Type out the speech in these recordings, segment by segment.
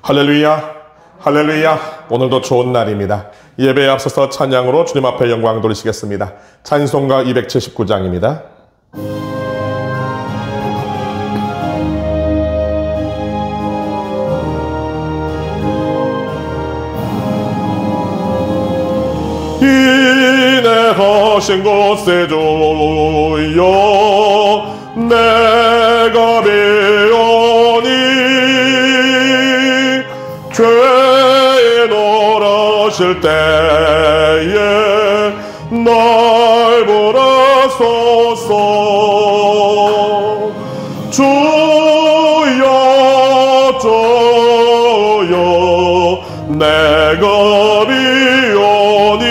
할렐루야, 할렐루야. 오늘도 좋은 날입니다. 예배에 앞서서 찬양으로 주님 앞에 영광 돌리시겠습니다. 찬송가 279장입니다. 인내하신 곳에 조여 내가 배우니 죄에 놀라실 때에 날 보라소서. 주여 주여 내가 비오니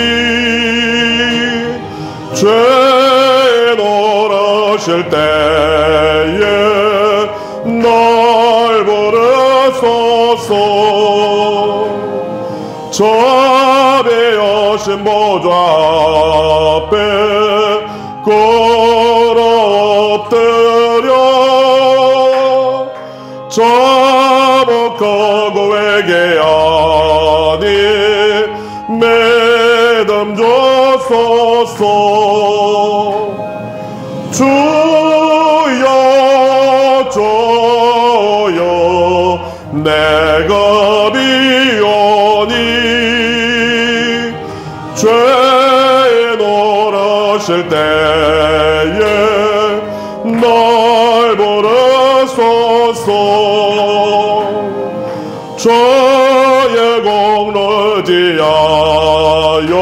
죄에 놀라실 때에 날 보라소서. 자비하신 보좌 앞에 걸어 엎드려 자복하고 회개하니 믿음 주소서. 주여 주여 내가 비오니 죄에 놀라실 때에 날 보라소서. 죄의 공로 지하여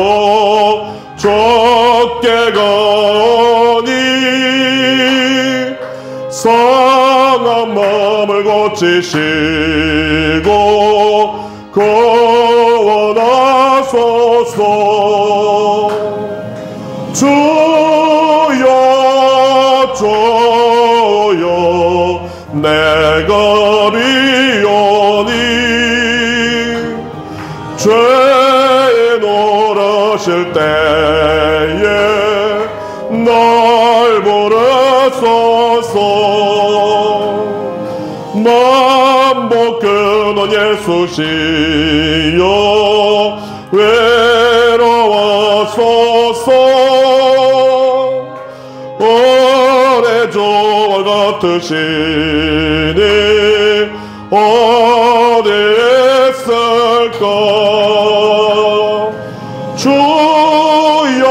좁게 가오니 상한 마음을 고치시고 구원하소서. 주여 주여 내가 비오니 죄에 놀라실 때에 날 보라소서. 만복 근원 예수시여 외로워소서. 오래 주와 같으시니 어디 있을까. 주여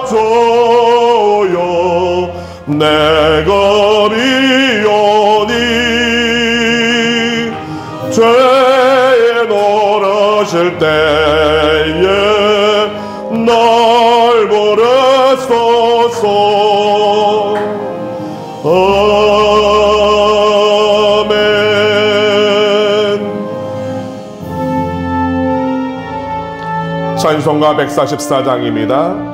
주여 내가 비오니 죄에 놀라실 때에 날 보라소서. 아멘. 찬송가 144장입니다.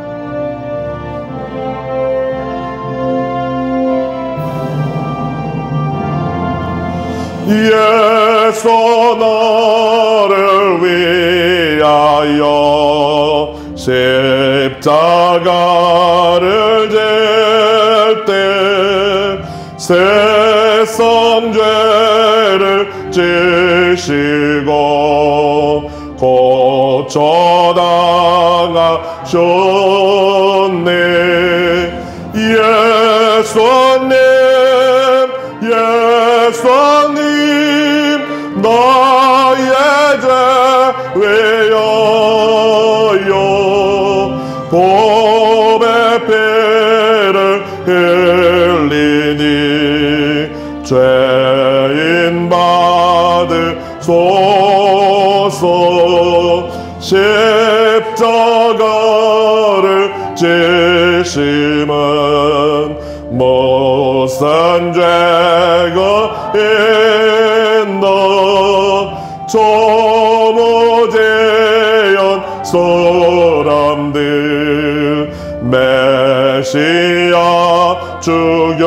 예수 나를 위하여 십자가를 질 때 세상 죄를 지시고 고쳐당하셨네. 예수님 예수님 나의 죄 위하여 보배 피를 흘리니 죄인 받으소서. 십자가를 지심은 무슨 죄가 있나. 조무제한 사람들 메시아 죽였네.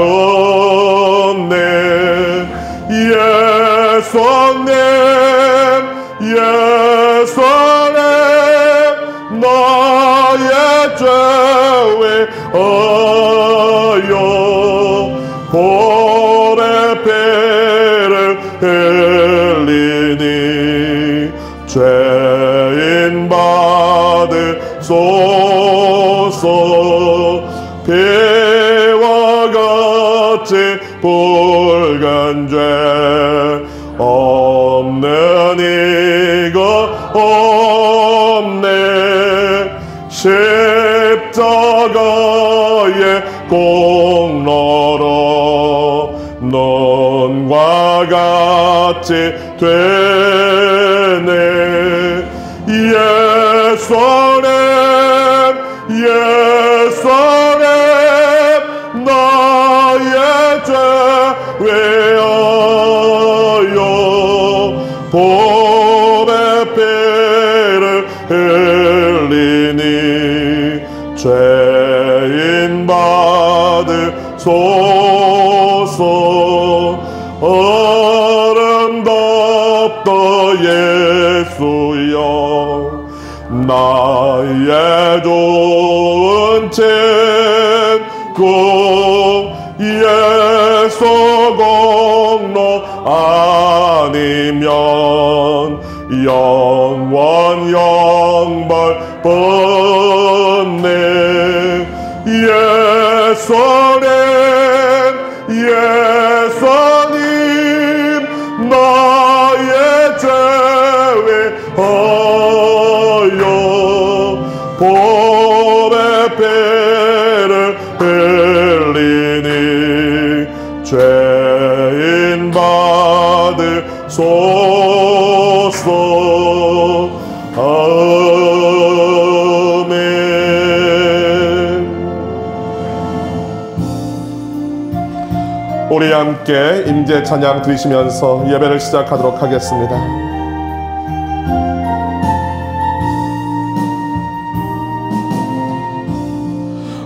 예수님 예수님 나의 죄 위하여 보배 피를 흘리니 어찌 붉은 죄 없는 이가 없네. 십자가의 공로로 눈과 같이 되네. 예수님 예수님 나의 죄 위하여 보배 피를 흘리니 죄인 받으소서. 아름답다 예수여 나의 좋은 친구. 예수 공로 아니면 영원 영벌 받네. 예수님 예수님 나의 죄 위하여 보배 피를 흘리니 죄인 받으소서. 아멘. 우리 함께 임재 찬양 드리시면서 예배를 시작하도록 하겠습니다.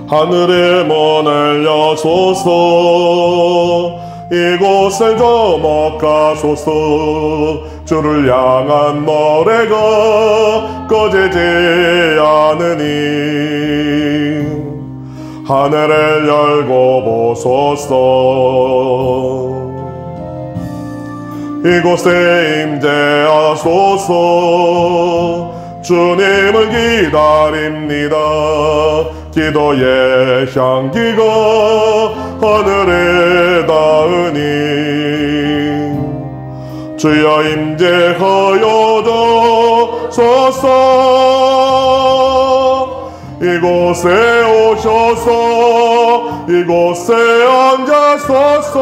하늘의 문을 여소서. 이곳을 저먹가소서. 주를 향한 노래가 꺼지지 않으니 하늘을 열고 보소서. 이곳에 임재하소서. 주님을 기다립니다. 기도의 향기가 하늘에 닿으니 주여 임재하여 주소서. 이곳에 오셔서 이곳에 앉아소서.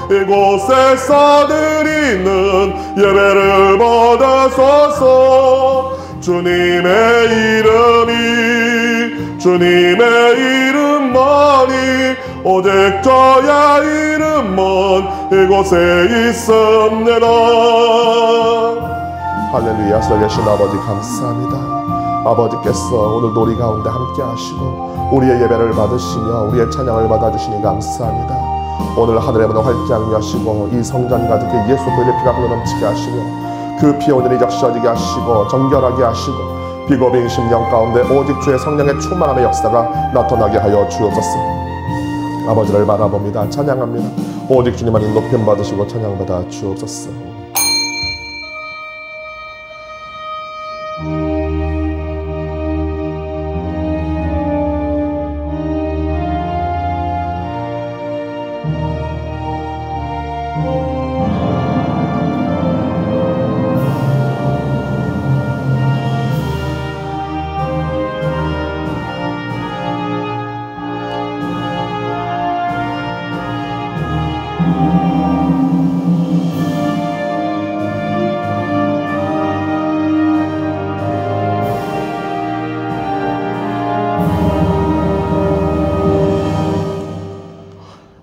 이곳에서 드리는 예배를 받아소서. 주님의 이름만이 오직 저의 이름만 이곳에 있습니다. 할렐루야. 살아계신 아버지 감사합니다. 아버지께서 오늘도 우리 가운데 함께 하시고 우리의 예배를 받으시며 우리의 찬양을 받아주시니 감사합니다. 오늘 하늘의 문을 활짝 여시고 이 성전 가득히 예수 그리스도의 피가 흘러넘치게 하시며 그 피 오늘이 적셔지게 하시고 정결하게 하시고 비고비인 심령 가운데 오직 주의 성령의 충만함의 역사가 나타나게 하여 주옵소서. 아버지를 바라봅니다. 찬양합니다. 오직 주님만이 높임 받으시고 찬양받아 주옵소서.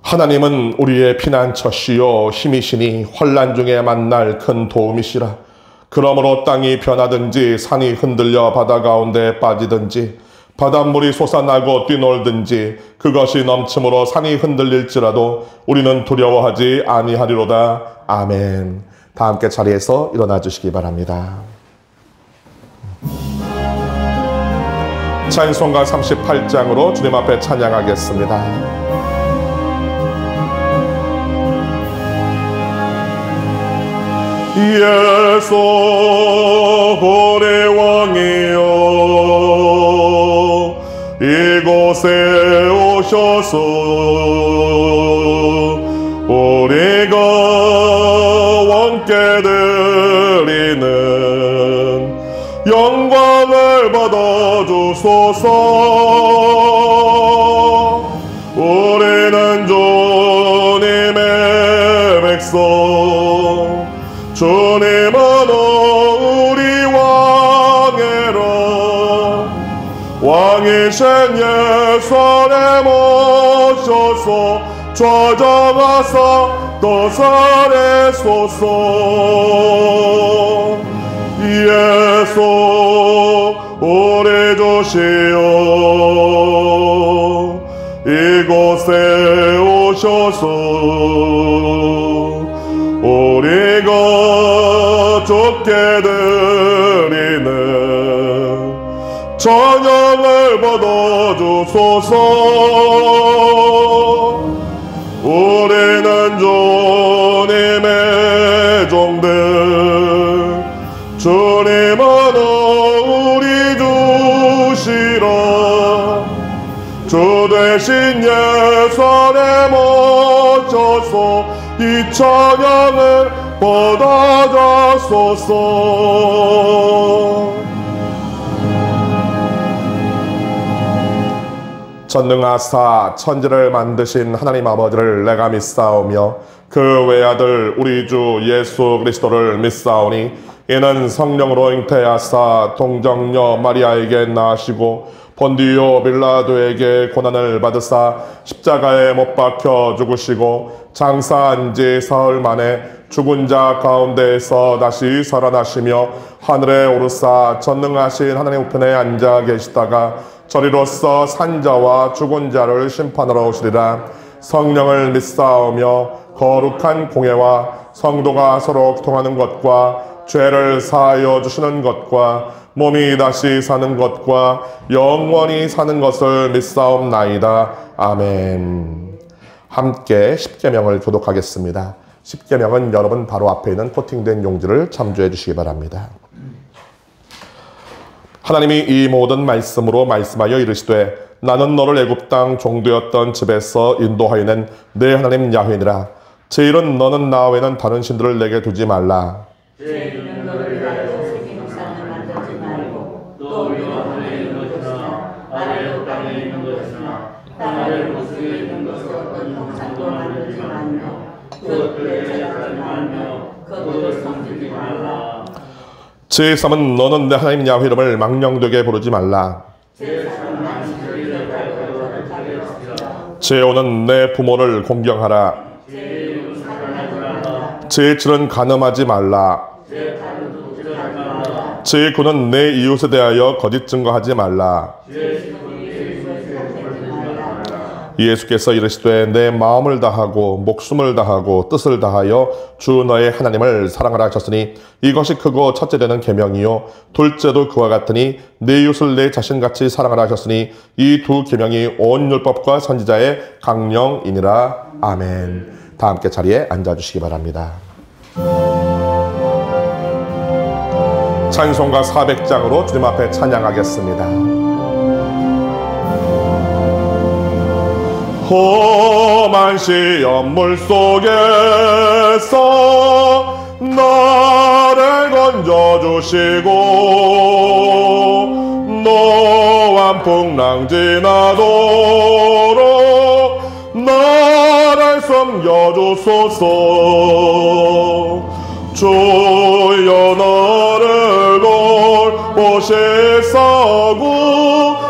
하나님은 우리의 피난처시요 힘이시니 환난 중에 만날 큰 도움이시라. 그러므로 땅이 변하든지 산이 흔들려 바다 가운데 빠지든지 바닷물이 솟아나고 뛰놀든지 그것이 넘침으로 산이 흔들릴지라도 우리는 두려워하지 아니하리로다. 아멘. 다 함께 자리에서 일어나 주시기 바랍니다. 찬송가 38장으로 주님 앞에 찬양하겠습니다. 예수 우리 왕이여 이곳에 오셔서 주시겠소. 주님은 우리 왕이라 왕이신 예수님 오셔서 찾아가서 또 살리소서. 예수 우리 주시오. 이곳에 오셔서 우리가 주께 드리는 찬양을 받아주소서. 우리는 주님의 종들, 주님은 우리 주시라. 주 대신 예수님 오셔서 이 찬양을 받아주소서. 전능하사 천지를 만드신 하나님 아버지를 내가 믿사오며 그 외아들 우리 주 예수 그리스도를 믿사오니 이는 성령으로 잉태하사 동정녀 마리아에게 낳으시고 본디오 빌라도에게 고난을 받으사 십자가에 못 박혀 죽으시고 장사한 지 사흘 만에 죽은 자 가운데에서 다시 살아나시며 하늘에 오르사 전능하신 하나님 우편에 앉아 계시다가 저리로서 산자와 죽은 자를 심판하러 오시리라. 성령을 믿사오며 거룩한 공예와 성도가 서로 통하는 것과 죄를 사하여 주시는 것과 몸이 다시 사는 것과 영원히 사는 것을 믿사옵나이다. 아멘. 함께 십계명을 교독하겠습니다. 십계명은 여러분 바로 앞에 있는 코팅된 용지를 참조해 주시기 바랍니다. 하나님이 이 모든 말씀으로 말씀하여 이르시되 나는 너를 애굽 땅 종되었던 집에서 인도하여낸 내 하나님 야훼니라. 제 일은 너는 나 외에는 다른 신들을 내게 두지 말라. 제 이는 너를 위하여 새긴 우상을 만들지 말고 또 우리가 하늘에 있는 것이나 아래 땅에 있는 것이나 땅 아래 무수에 있는 것을 어떤 형상도 만들지 말며 그것들에 제사하지 말며 그것을 섬기지 말라. 제3은 너는 내 하나님 야훼 이름을 망령되게 부르지 말라. 제5는 내 부모를 공경하라. 제7은 간음하지 말라. 제9는 내 이웃에 대하여 거짓 증거하지 말라. 예수께서 이르시되 내 마음을 다하고 목숨을 다하고 뜻을 다하여 주 너의 하나님을 사랑하라 하셨으니 이것이 크고 첫째 되는 계명이요 둘째도 그와 같으니 내 이웃을 내 자신같이 사랑하라 하셨으니 이 두 계명이 온 율법과 선지자의 강령이니라. 아멘. 다 함께 자리에 앉아주시기 바랍니다. 찬송가 400장으로 주님 앞에 찬양하겠습니다. 험한 시험 물속에서 나를 건져주시고 노한 풍랑 지나도록 나를 섬겨주소서. 주여 너를 돌보시사구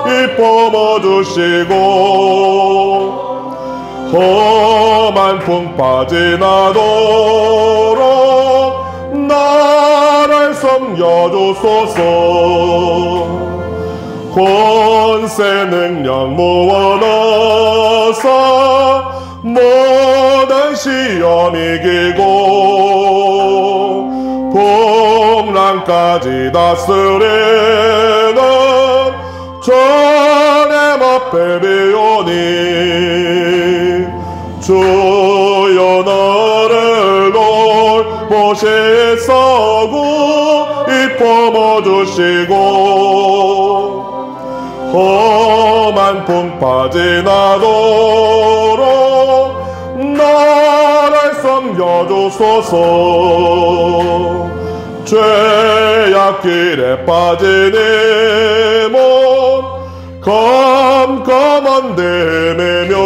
이뻐 주시고 험한 풍파 지나도록 나를 섬겨주소서. 권세 능력 모아넣어서 모든 시험 이기고 풍랑까지 다스리는 주님 앞에 비오니 주여 너를 돌보시사구 이뻐 주시고 험한 풍파 지나도록 나를 섬겨주소서. 죄악길에 빠진 이 몸 컴컴한 데매며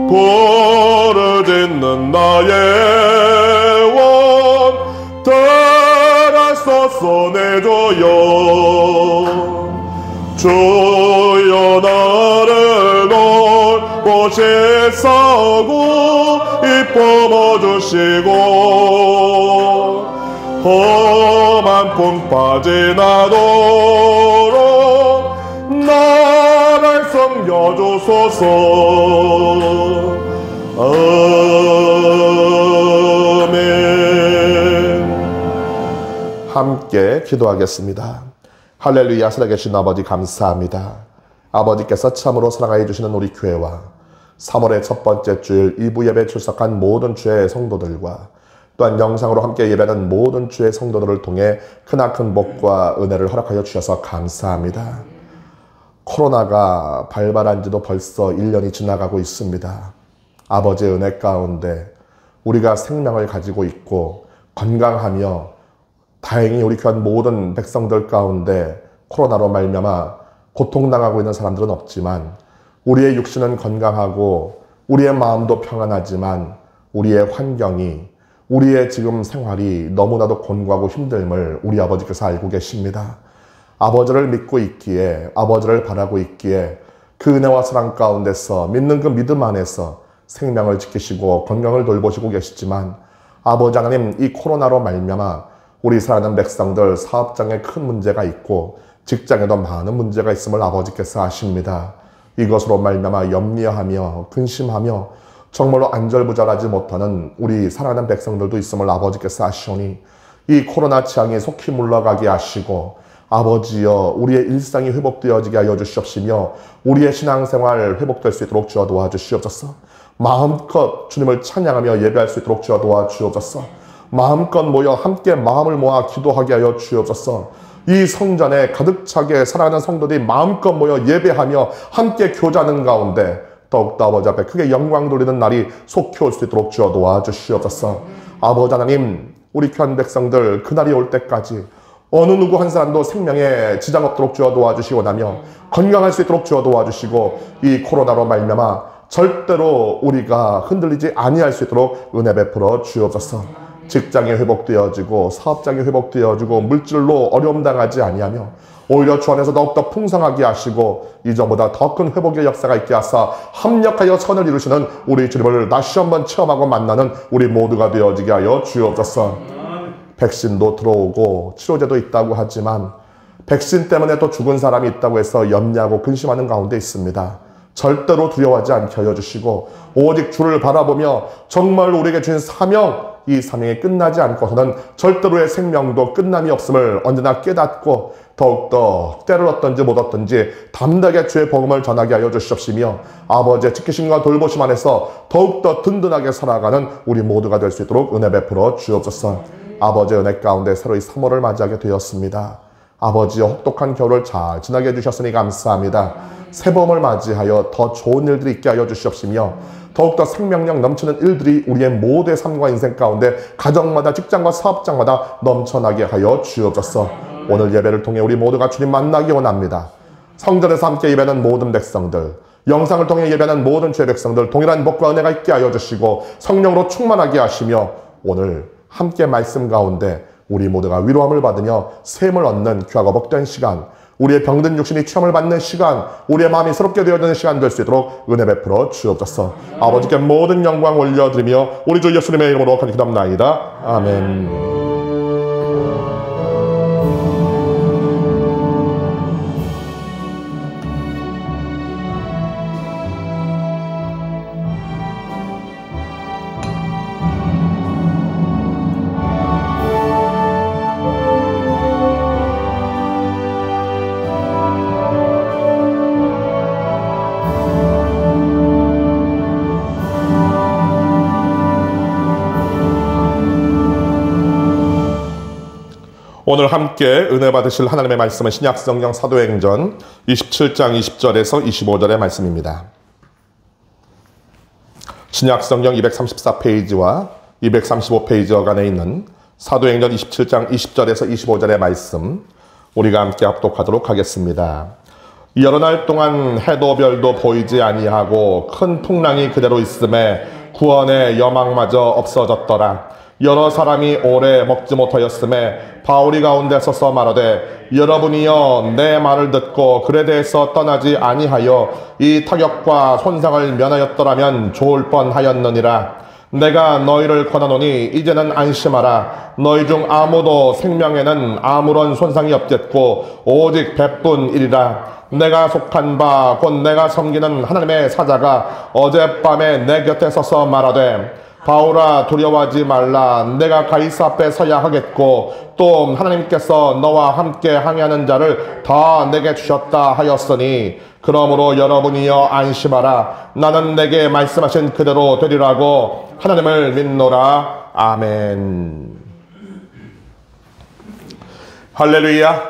부르짖는 나의 원 들으소서 내 주여. 주여 나를 돌보시사고 이쁨 주시고 험한 풍 빠지나도록 나를 섬겨주소서. 아멘. 함께 기도하겠습니다. 할렐루야. 살아계신 아버지 감사합니다. 아버지께서 참으로 사랑하여 주시는 우리 교회와 3월의 첫 번째 주일 2부 예배에 출석한 모든 주의 성도들과 또한 영상으로 함께 예배하는 모든 주의 성도들을 통해 크나큰 복과 은혜를 허락하여 주셔서 감사합니다. 코로나가 발발한 지도 벌써 1년이 지나가고 있습니다. 아버지의 은혜 가운데 우리가 생명을 가지고 있고 건강하며 다행히 우리 교회 모든 백성들 가운데 코로나로 말미암아 고통당하고 있는 사람들은 없지만 우리의 육신은 건강하고 우리의 마음도 평안하지만 우리의 환경이 우리의 지금 생활이 너무나도 곤고하고 힘듦을 우리 아버지께서 알고 계십니다. 아버지를 믿고 있기에 아버지를 바라고 있기에 그 은혜와 사랑 가운데서 믿는 그 믿음 안에서 생명을 지키시고 건강을 돌보시고 계시지만 아버지 하나님 이 코로나로 말미암아 우리 사랑하는 백성들 사업장에 큰 문제가 있고 직장에도 많은 문제가 있음을 아버지께서 아십니다. 이것으로 말미암아 염려하며 근심하며 정말로 안절부절하지 못하는 우리 사랑하는 백성들도 있음을 아버지께서 아시오니 이 코로나 재앙이 속히 물러가게 하시고 아버지여 우리의 일상이 회복되어지게 하여 주시옵시며 우리의 신앙생활 회복될 수 있도록 주여 도와주시옵소서. 마음껏 주님을 찬양하며 예배할 수 있도록 주여 도와주옵소서. 마음껏 모여 함께 마음을 모아 기도하게 하여 주옵소서. 이 성전에 가득 차게 사랑하는 성도들이 마음껏 모여 예배하며 함께 교제하는 가운데 더욱더 아버지 앞에 크게 영광 돌리는 날이 속히 올 수 있도록 주여 도와주시옵소서. 아버지 하나님 우리 귀한 백성들 그날이 올 때까지 어느 누구 한 사람도 생명에 지장 없도록 주여 도와주시고 나며 건강할 수 있도록 주여 도와주시고 이 코로나로 말미암아 절대로 우리가 흔들리지 아니할 수 있도록 은혜 베풀어 주옵소서. 직장이 회복되어지고 사업장이 회복되어지고 물질로 어려움 당하지 아니하며 오히려 주 안에서 더욱더 풍성하게 하시고 이전보다 더 큰 회복의 역사가 있게 하사 합력하여 선을 이루시는 우리 주님을 다시 한번 체험하고 만나는 우리 모두가 되어지게 하여 주옵소서. 백신도 들어오고 치료제도 있다고 하지만 백신 때문에 또 죽은 사람이 있다고 해서 염려하고 근심하는 가운데 있습니다. 절대로 두려워하지 않게 하여 주시고 오직 주를 바라보며 정말 우리에게 주신 사명 이 사명이 끝나지 않고서는 절대로의 생명도 끝남이 없음을 언제나 깨닫고 더욱더 때를 얻든지 못 얻든지 담대하게 주의 복음을 전하게 하여 주시옵시며 아버지의 지키심과 돌보심 안에서 더욱더 든든하게 살아가는 우리 모두가 될 수 있도록 은혜 베풀어 주옵소서. 아버지의 은혜 가운데 새로이 3월을 맞이하게 되었습니다. 아버지의 혹독한 겨울을 잘 지나게 해주셨으니 감사합니다. 새봄을 맞이하여 더 좋은 일들이 있게 하여 주시옵시며 더욱더 생명력 넘치는 일들이 우리의 모두의 삶과 인생 가운데 가정마다 직장과 사업장마다 넘쳐나게 하여 주옵소서. 오늘 예배를 통해 우리 모두가 주님 만나기 원합니다. 성전에서 함께 예배하는 모든 백성들, 영상을 통해 예배하는 모든 주의 백성들 동일한 복과 은혜가 있게 하여 주시고 성령으로 충만하게 하시며 오늘 함께 말씀 가운데 우리 모두가 위로함을 받으며 샘을 얻는 귀하고 복된 시간, 우리의 병든 육신이 체험을 받는 시간, 우리의 마음이 새롭게 되어지는 시간 될 수 있도록 은혜 베풀어 주옵소서. 아버지께 모든 영광 올려드리며 우리 주 예수님의 이름으로 간절히 기도합나이다. 아멘. 오늘 함께 은혜 받으실 하나님의 말씀은 신약성경 사도행전 27장 20절에서 25절의 말씀입니다. 신약성경 234페이지와 235페이지 어간에 있는 사도행전 27장 20절에서 25절의 말씀 우리가 함께 합독하도록 하겠습니다. 여러 날 동안 해도 별도 보이지 아니하고 큰 풍랑이 그대로 있음에 구원의 여망마저 없어졌더라. 여러 사람이 오래 먹지 못하였음에 바울이 가운데 서서 말하되 여러분이여 내 말을 듣고 글에 대해서 떠나지 아니하여 이 타격과 손상을 면하였더라면 좋을 뻔하였느니라. 내가 너희를 권하노니 이제는 안심하라. 너희 중 아무도 생명에는 아무런 손상이 없겠고 오직 배뿐이리라. 내가 속한 바 곧 내가 섬기는 하나님의 사자가 어젯밤에 내 곁에 서서 말하되 바울아 두려워하지 말라. 내가 가이사 앞에 서야 하겠고 또 하나님께서 너와 함께 항해하는 자를 다 내게 주셨다 하였으니 그러므로 여러분이여 안심하라. 나는 내게 말씀하신 그대로 되리라고 하나님을 믿노라. 아멘. 할렐루야,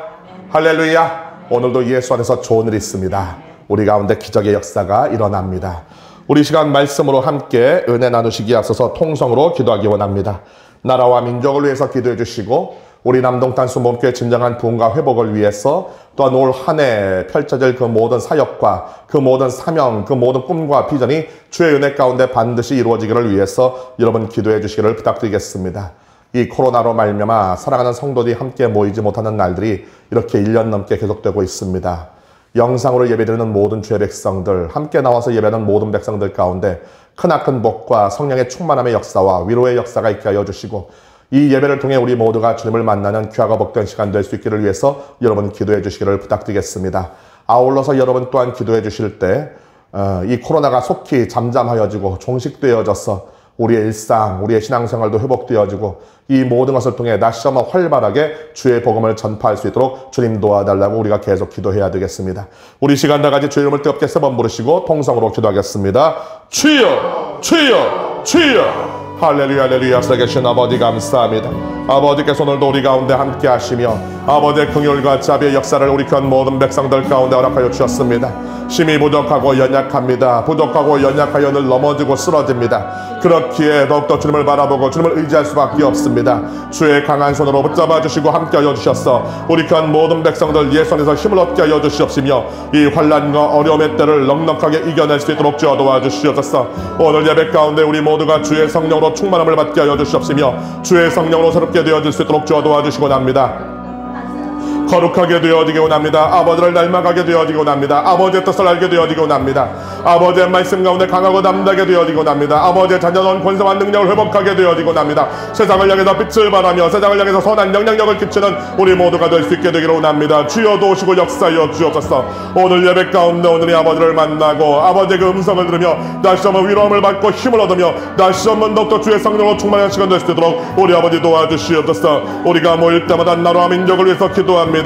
할렐루야. 오늘도 예수 안에서 좋은 일이 있습니다. 우리 가운데 기적의 역사가 일어납니다. 우리 시간 말씀으로 함께 은혜 나누시기에 앞서서 통성으로 기도하기 원합니다. 나라와 민족을 위해서 기도해 주시고 우리 남동탄 순복음교회 진정한 부흥과 회복을 위해서 또한 올 한 해 펼쳐질 그 모든 사역과 그 모든 사명, 그 모든 꿈과 비전이 주의 은혜 가운데 반드시 이루어지기를 위해서 여러분 기도해 주시기를 부탁드리겠습니다. 이 코로나로 말미암아 사랑하는 성도들이 함께 모이지 못하는 날들이 이렇게 1년 넘게 계속되고 있습니다. 영상으로 예배드리는 모든 주의 백성들, 함께 나와서 예배하는 모든 백성들 가운데 크나큰 복과 성령의 충만함의 역사와 위로의 역사가 있게 하여 주시고 이 예배를 통해 우리 모두가 주님을 만나는 귀하고 복된 시간 될 수 있기를 위해서 여러분 기도해 주시기를 부탁드리겠습니다. 아울러서 여러분 또한 기도해 주실 때 이 코로나가 속히 잠잠하여지고 종식되어져서 우리의 일상, 우리의 신앙생활도 회복되어지고 이 모든 것을 통해 다시 한번 활발하게 주의 복음을 전파할 수 있도록 주님 도와달라고 우리가 계속 기도해야 되겠습니다. 우리 시간 다 같이 주의 이름을 뜨겁게 세 번 부르시고 통성으로 기도하겠습니다. 주여, 주여, 주여. 할렐루야, 할렐루야. 살아계신 아버지 감사합니다. 아버지께서 오늘도 우리 가운데 함께 하시며 아버지의 긍휼과 자비의 역사를 우리 편 모든 백성들 가운데 허락하여 주셨습니다. 심히 부족하고 연약합니다. 부족하고 연약하여 늘 넘어지고 쓰러집니다. 그렇기에 더욱더 주님을 바라보고 주님을 의지할 수밖에 없습니다. 주의 강한 손으로 붙잡아 주시고 함께 하여 주셔서 우리 편 모든 백성들 예수 안에서 힘을 얻게 하여 주시옵시며 이 환난과 어려움의 때를 넉넉하게 이겨낼 수 있도록 주여 도와주시옵소서. 오늘 예배 가운데 우리 모두가 주의 성령으로 충만함을 받게 하여 주시옵시며 주의 성령으로 새롭게 되어질 수 있도록 주여 도와주시고 납니다. 거룩하게 되어지기 원합니다. 아버지를 닮아가게 되어지기 원합니다. 아버지의 뜻을 알게 되어지기 원합니다. 아버지의 말씀 가운데 강하고 담대하게 되어지기 원합니다. 아버지의 잔잔한 권세와 능력을 회복하게 되어지기 원합니다. 세상을 향해서 빛을 발하며 세상을 향해서 선한 영향력을 끼치는 우리 모두가 될 수 있게 되기를 원합니다. 주여 도우시고 역사하여 주옵소서. 오늘 예배 가운데 오늘의 아버지를 만나고 아버지의 그 음성을 들으며 다시 한번 위로함을 받고 힘을 얻으며 다시 한번 더욱더 주의 성령으로 충만한 시간 될 수 있도록 우리 아버지 도와주시옵소서. 우리가 모일 때마다 나라와 민족을 위해서 기도합니다.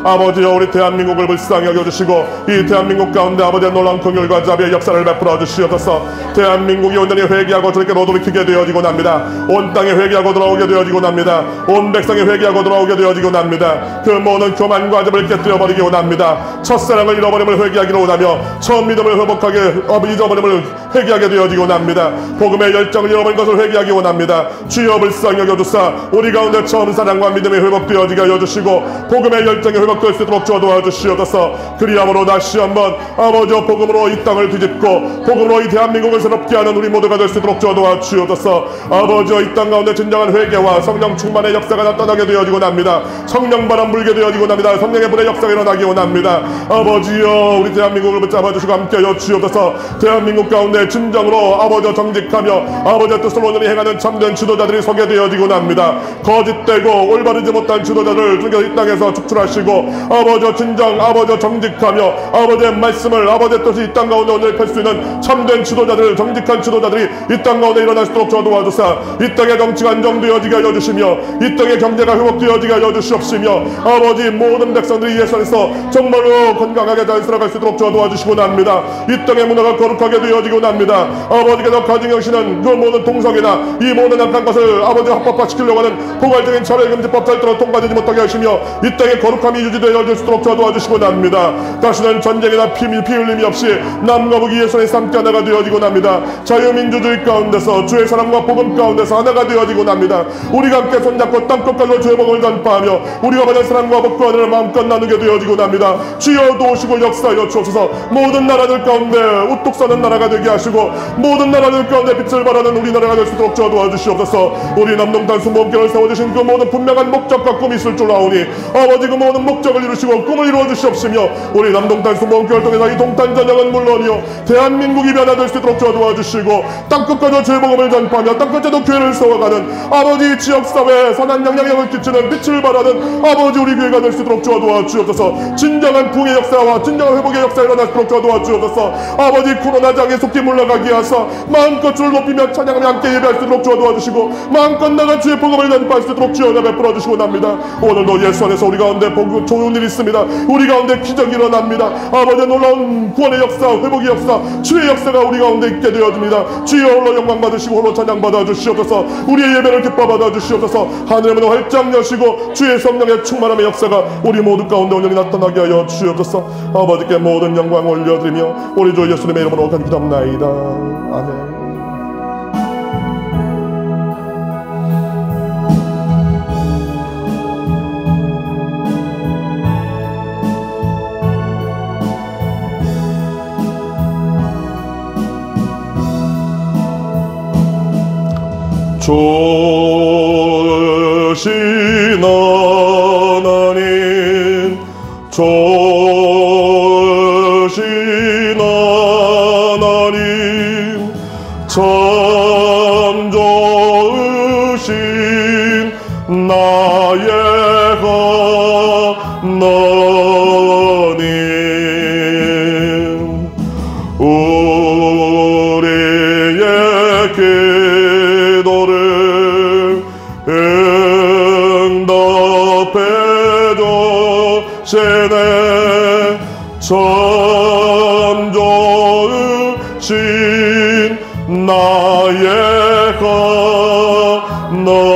아버지여 우리 대한민국을 불쌍히 여겨주시고 이 대한민국 가운데 아버지의 놀라운 긍휼과 자비의 역사를 베풀어 주시옵소서. 대한민국이 온전히 회개하고 주님께로 돌이키게 되어지고 납니다. 온 땅에 회개하고 돌아오게 되어지고 납니다. 온 백성이 회개하고 돌아오게 되어지고 납니다. 그 모든 교만과 아집을 깨뜨려버리기 원합니다. 첫사랑을 잃어버림을 회개하기로 원하며 처음 믿음을 회복하게 잊어버림을 회개하게 되어지고 납니다. 복음의 열정을 잃어버린 것을 회개하기 원합니다. 주여 불쌍히 여겨주사 우리 가운데 처음 사랑과 믿음이 회복되어지게 하여 주시고 복음의 열정이 회복될 수 있도록 주어 도와주시옵소서. 그리함으로 다시 한번 아버지와 복음으로 이 땅을 뒤집고 복음으로 이 대한민국을 새롭게 하는 우리 모두가 될 수 있도록 주어 도와주시옵소서. 아버지와 이 땅 가운데 진정한 회개와 성령 충만의 역사가 나타나게 되어지고 납니다. 성령 바람 불게 되어지고 납니다. 성령의 불의 역사가 일어나기 원합니다. 아버지여 우리 대한민국을 붙잡아 주시고 함께 하여 주옵소서. 대한민국 가운데 진정으로 아버지와 정직하며 아버지의 뜻을 온전히 행하는 참된 지도자들이 서게 되어지고 납니다. 거짓되고 올바르지 못한 지도자들 주님께서 이 땅에서 축출하시고 아버지와 진정 아버지와 정직하며 아버지의 말씀을 아버지의 뜻이 이 땅 가운데 오늘 펼 수 있는 참된 지도자들 정직한 지도자들이 이 땅 가운데 일어날 수 있도록 저 도와주사. 이 땅의 정치가 안정되어지게 하여 주시며 이 땅의 경제가 회복되어지게 하여 주시옵시며 아버지 모든 백성들이 예수 안에서 정말로 건강하게 잘 살아갈 수 있도록 저 도와주시고 납니다. 이 땅의 문화가 거룩하게 되어지고 납니다. 아버지께서 가증하시는 그 모든 동성이나 이 모든 악한 것을 아버지가 합법화시키려고 하는 포괄적인 차별금지법 절대로 통과되지 못하게 하시며 이 땅의 거룩함이 유지되어 질 수 있도록 도와주시고 납니다. 다시는 전쟁이나 피 흘림이 없이 남과 북이 예수의 함께 하나가 되어지고 납니다. 자유민주주의 가운데서 주의 사랑과 복음 가운데서 하나가 되어지고 납니다. 우리가 함께 손잡고 땅끝까지 주의 복음을 전파하며 우리가 받은 사랑과 복과 은혜를 마음껏 나누게 되어지고 납니다. 주여 도우시고 역사하여 주옵소서. 모든 나라들 가운데 우뚝 서는 나라가 되게 하시고 모든 나라들 가운데 빛을 발하는 우리나라가 될 수 있도록 도와주시옵소서. 우리 남동탄 순복음교회를 세워주신 그 모든 분명한 목적과 꿈이 있을 줄 아오니 아버지 그 모든 목적을 이루시고 꿈을 이루어 주시옵시며 우리 남동탄 순복음교회를 통해서 이 동탄 전역은 물론이요 대한민국이 변화될 수 있도록 도와주시고 땅끝까지 주의 복음을 전파하며 땅끝에도 교회를 세워가는 아버지 지역사회에 선한 영향력을 끼치는 빛을 발하는 아버지 우리 교회가 될 수 있도록 도와주옵소서. 진정한 부흥의 역사와 진정한 회복의 역사가 일어날 수 있도록 도와주옵소서. 아버지 코로나 장애 속히 물러가게 하사 마음껏 주를 높이며 찬양하며 함께 예배할 수 있도록 도와주시고 마음껏 나가 주의 복음을 전파할 수 있도록 주여 베풀어 주시고 납니다. 오늘도 예수 안에서 우리 가운데 좋은 일이 있습니다. 우리 가운데 기적이 일어납니다. 아버지 놀라운 구원의 역사, 회복의 역사, 주의 역사가 우리 가운데 있게 되어집니다. 주여 홀로 영광 받으시고 홀로 찬양 받아 주시옵소서. 우리의 예배를 기뻐 받아 주시옵소서. 하늘의 문을 활짝 여시고 주의 성령의 충만함의 역사가 우리 모두 가운데 온전히 나타나게 하여 주시옵소서. 아버지께 모든 영광 올려드리며 우리 주 예수님의 이름으로 간기도합나이다. 아멘. 조신 하나님 조신 하나님 참 좋으신 나의 하나님 우리의 기도를 응답해 주시네 참 좋으신 나의 하나님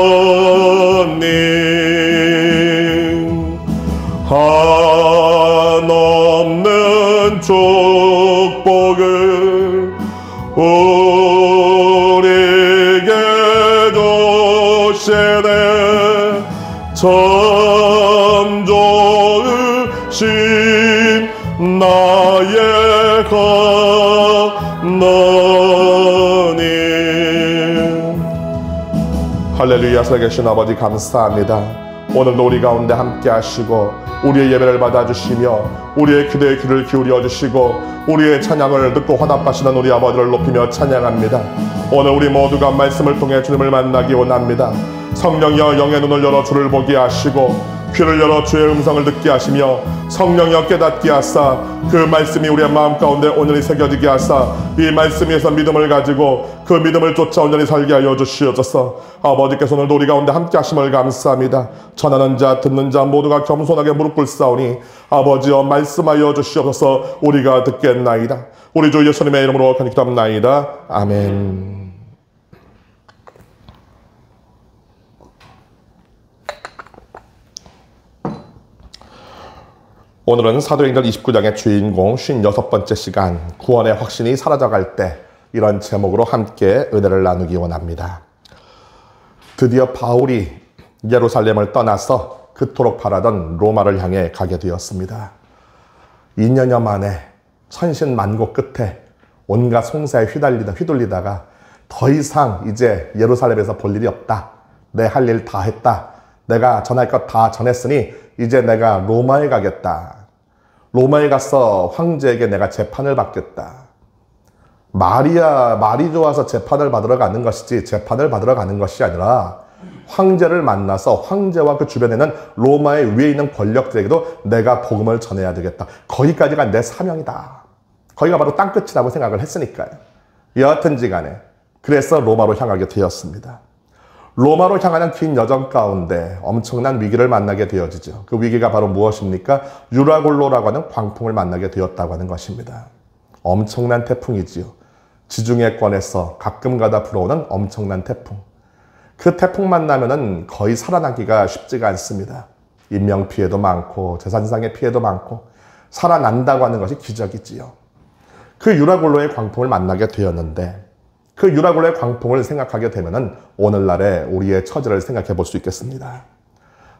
한없는 축복을 우리에게 주시네 참 좋으신 나의 하나님. 할렐루야. 살아계신 아버지 감사합니다. 오늘도 우리 가운데 함께 하시고 우리의 예배를 받아주시며 우리의 기도에 귀를 기울여 주시고 우리의 찬양을 듣고 화답하시는 우리 아버지를 높이며 찬양합니다. 오늘 우리 모두가 말씀을 통해 주님을 만나기 원합니다. 성령이여 영의 눈을 열어 주를 보게 하시고 귀를 열어 주의 음성을 듣게 하시며 성령이여 깨닫게 하사 그 말씀이 우리의 마음 가운데 온전히 새겨지게 하사 이 말씀에서 믿음을 가지고 그 믿음을 쫓아 온전히 살게 하여 주시옵소서. 아버지께서 오늘도 우리 가운데 함께 하심을 감사합니다. 전하는 자 듣는 자 모두가 겸손하게 무릎 꿇사오니 아버지여 말씀하여 주시옵소서. 우리가 듣겠나이다. 우리 주 예수님의 이름으로 간기도합나이다. 아멘. 오늘은 사도행전 29장의 주인공 56번째 시간 구원의 확신이 사라져갈 때 이런 제목으로 함께 은혜를 나누기 원합니다. 드디어 바울이 예루살렘을 떠나서 그토록 바라던 로마를 향해 가게 되었습니다. 2년여 만에 천신만고 끝에 온갖 송사에 휘둘리다가 더 이상 이제 예루살렘에서 볼 일이 없다. 내 할 일 다 했다. 내가 전할 것 다 전했으니 이제 내가 로마에 가겠다. 로마에 가서 황제에게 내가 재판을 받겠다. 말이 좋아서 재판을 받으러 가는 것이지 재판을 받으러 가는 것이 아니라 황제를 만나서 황제와 그 주변에는 로마의 위에 있는 권력들에게도 내가 복음을 전해야 되겠다. 거기까지가 내 사명이다. 거기가 바로 땅끝이라고 생각을 했으니까요. 여하튼지 간에 그래서 로마로 향하게 되었습니다. 로마로 향하는 긴 여정 가운데 엄청난 위기를 만나게 되어지죠. 그 위기가 바로 무엇입니까? 유라굴로라고 하는 광풍을 만나게 되었다고 하는 것입니다. 엄청난 태풍이지요. 지중해권에서 가끔가다 불어오는 엄청난 태풍. 그 태풍 만나면은 거의 살아나기가 쉽지가 않습니다. 인명피해도 많고 재산상의 피해도 많고 살아난다고 하는 것이 기적이지요. 그 유라굴로의 광풍을 만나게 되었는데 그 유라굴로의 광풍을 생각하게 되면 오늘날의 우리의 처지를 생각해 볼 수 있겠습니다.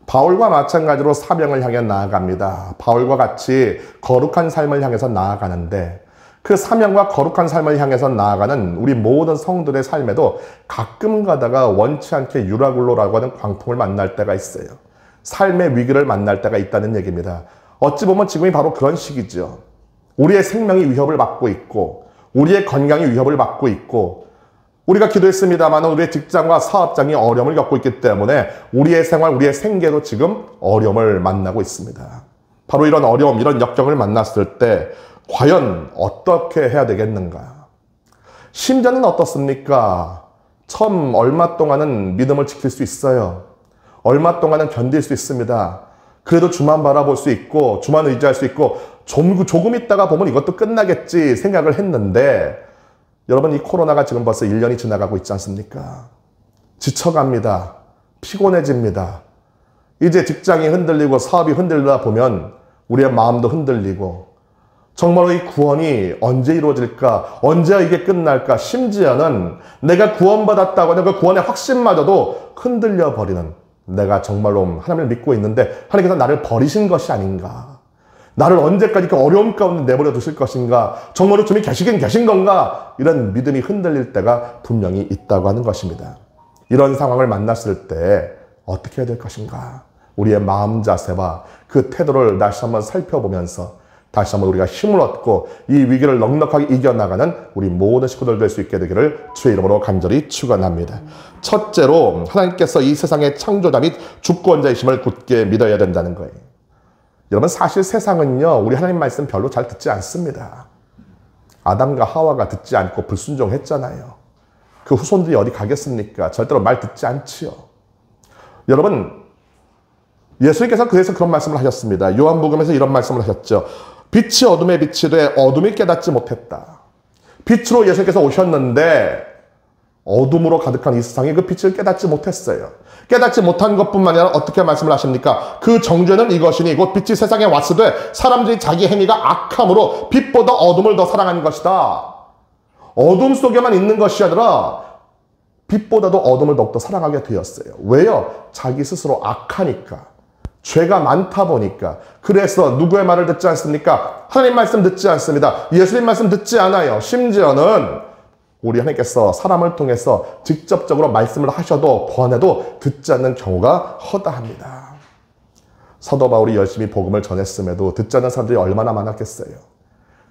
바울과 마찬가지로 사명을 향해 나아갑니다. 바울과 같이 거룩한 삶을 향해서 나아가는데 그 사명과 거룩한 삶을 향해서 나아가는 우리 모든 성들의 삶에도 가끔 가다가 원치 않게 유라굴로라고 하는 광풍을 만날 때가 있어요. 삶의 위기를 만날 때가 있다는 얘기입니다. 어찌 보면 지금이 바로 그런 시기죠. 우리의 생명이 위협을 받고 있고 우리의 건강이 위협을 받고 있고 우리가 기도했습니다만 우리의 직장과 사업장이 어려움을 겪고 있기 때문에 우리의 생활, 우리의 생계도 지금 어려움을 만나고 있습니다. 바로 이런 어려움, 이런 역경을 만났을 때 과연 어떻게 해야 되겠는가? 심정은 어떻습니까? 처음 얼마 동안은 믿음을 지킬 수 있어요. 얼마 동안은 견딜 수 있습니다. 그래도 주만 바라볼 수 있고 주만 의지할 수 있고 조금 있다가 보면 이것도 끝나겠지 생각을 했는데 여러분 이 코로나가 지금 벌써 1년이 지나가고 있지 않습니까? 지쳐갑니다. 피곤해집니다. 이제 직장이 흔들리고 사업이 흔들리다 보면 우리의 마음도 흔들리고 정말로 이 구원이 언제 이루어질까? 언제 이게 끝날까? 심지어는 내가 구원받았다고 하는 그 구원의 확신마저도 흔들려 버리는 내가 정말로 하나님을 믿고 있는데 하나님께서 나를 버리신 것이 아닌가? 나를 언제까지 그 어려움 가운데 내버려 두실 것인가? 정말로 주님이 계시긴 계신 건가? 이런 믿음이 흔들릴 때가 분명히 있다고 하는 것입니다. 이런 상황을 만났을 때 어떻게 해야 될 것인가? 우리의 마음 자세와 그 태도를 다시 한번 살펴보면서 다시 한번 우리가 힘을 얻고 이 위기를 넉넉하게 이겨나가는 우리 모든 식구들 될 수 있게 되기를 주의 이름으로 간절히 축원합니다. 첫째로 하나님께서 이 세상의 창조자 및 주권자이심을 굳게 믿어야 된다는 거예요. 여러분 사실 세상은요 우리 하나님 말씀 별로 잘 듣지 않습니다. 아담과 하와가 듣지 않고 불순종했잖아요. 그 후손들이 어디 가겠습니까? 절대로 말 듣지 않지요. 여러분 예수님께서 그래서 그런 말씀을 하셨습니다. 요한복음에서 이런 말씀을 하셨죠. 빛이 어둠에 빛이 돼 어둠이 깨닫지 못했다. 빛으로 예수님께서 오셨는데 어둠으로 가득한 이 세상이 그 빛을 깨닫지 못했어요. 깨닫지 못한 것뿐만 아니라 어떻게 말씀을 하십니까? 그 정죄는 이것이니 곧 빛이 세상에 왔으되 사람들이 자기 행위가 악함으로 빛보다 어둠을 더 사랑한 것이다. 어둠 속에만 있는 것이 아니라 빛보다도 어둠을 더욱더 사랑하게 되었어요. 왜요? 자기 스스로 악하니까. 죄가 많다 보니까. 그래서 누구의 말을 듣지 않습니까? 하나님 말씀 듣지 않습니다. 예수님 말씀 듣지 않아요. 심지어는 우리 하나님께서 사람을 통해서 직접적으로 말씀을 하셔도 권해도 듣지 않는 경우가 허다합니다. 사도 바울이 열심히 복음을 전했음에도 듣지 않는 사람들이 얼마나 많았겠어요.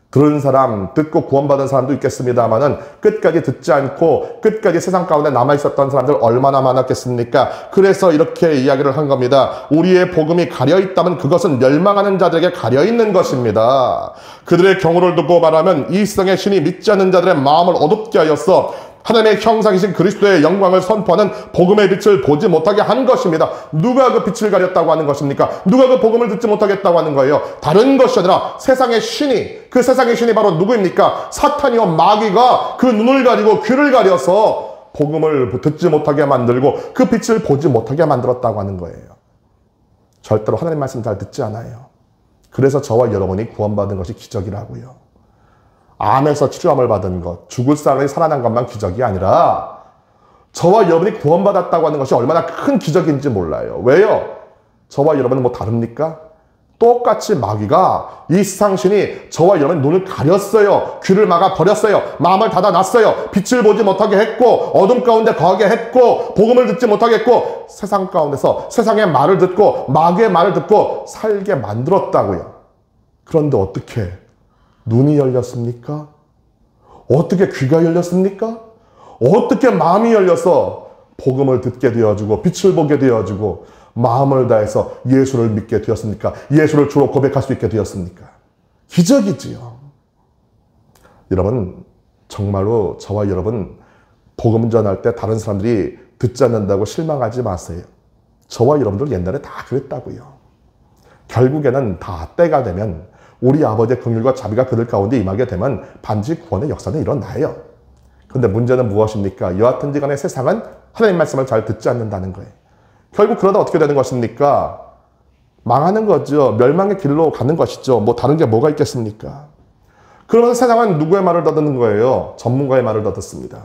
들은 사람, 듣고 구원받은 사람도 있겠습니다만은 끝까지 듣지 않고 끝까지 세상 가운데 남아있었던 사람들 얼마나 많았겠습니까? 그래서 이렇게 이야기를 한 겁니다. 우리의 복음이 가려있다면 그것은 멸망하는 자들에게 가려있는 것입니다. 그들의 경우를 두고 말하면 이 세상의 신이 믿지 않는 자들의 마음을 어둡게 하였어 하나님의 형상이신 그리스도의 영광을 선포하는 복음의 빛을 보지 못하게 한 것입니다. 누가 그 빛을 가렸다고 하는 것입니까? 누가 그 복음을 듣지 못하겠다고 하는 거예요? 다른 것이 아니라 세상의 신이, 그 세상의 신이 바로 누구입니까? 사탄이요 마귀가 그 눈을 가리고 귀를 가려서 복음을 듣지 못하게 만들고 그 빛을 보지 못하게 만들었다고 하는 거예요. 절대로 하나님 말씀 잘 듣지 않아요. 그래서 저와 여러분이 구원받은 것이 기적이라고요. 암에서 치료함을 받은 것, 죽을 사람이 살아난 것만 기적이 아니라 저와 여러분이 구원받았다고 하는 것이 얼마나 큰 기적인지 몰라요. 왜요? 저와 여러분은 뭐 다릅니까? 똑같이 마귀가 이 세상신이 저와 여러분의 눈을 가렸어요. 귀를 막아 버렸어요. 마음을 닫아놨어요. 빛을 보지 못하게 했고 어둠 가운데 거하게 했고 복음을 듣지 못하게 했고 세상 가운데서 세상의 말을 듣고 마귀의 말을 듣고 살게 만들었다고요. 그런데 어떻게 눈이 열렸습니까? 어떻게 귀가 열렸습니까? 어떻게 마음이 열려서 복음을 듣게 되어지고 빛을 보게 되어지고 마음을 다해서 예수를 믿게 되었습니까? 예수를 주로 고백할 수 있게 되었습니까? 기적이지요. 여러분 정말로 저와 여러분 복음 전할 때 다른 사람들이 듣지 않는다고 실망하지 마세요. 저와 여러분들 옛날에 다 그랬다고요. 결국에는 다 때가 되면 우리 아버지의 긍휼과 자비가 그들 가운데 임하게 되면 반드시 구원의 역사는 일어나요. 그런데 문제는 무엇입니까? 여하튼지 간에 세상은 하나님 말씀을 잘 듣지 않는다는 거예요. 결국 그러다 어떻게 되는 것입니까? 망하는 거죠. 멸망의 길로 가는 것이죠. 뭐 다른 게 뭐가 있겠습니까? 그러면서 세상은 누구의 말을 더 듣는 거예요? 전문가의 말을 더 듣습니다.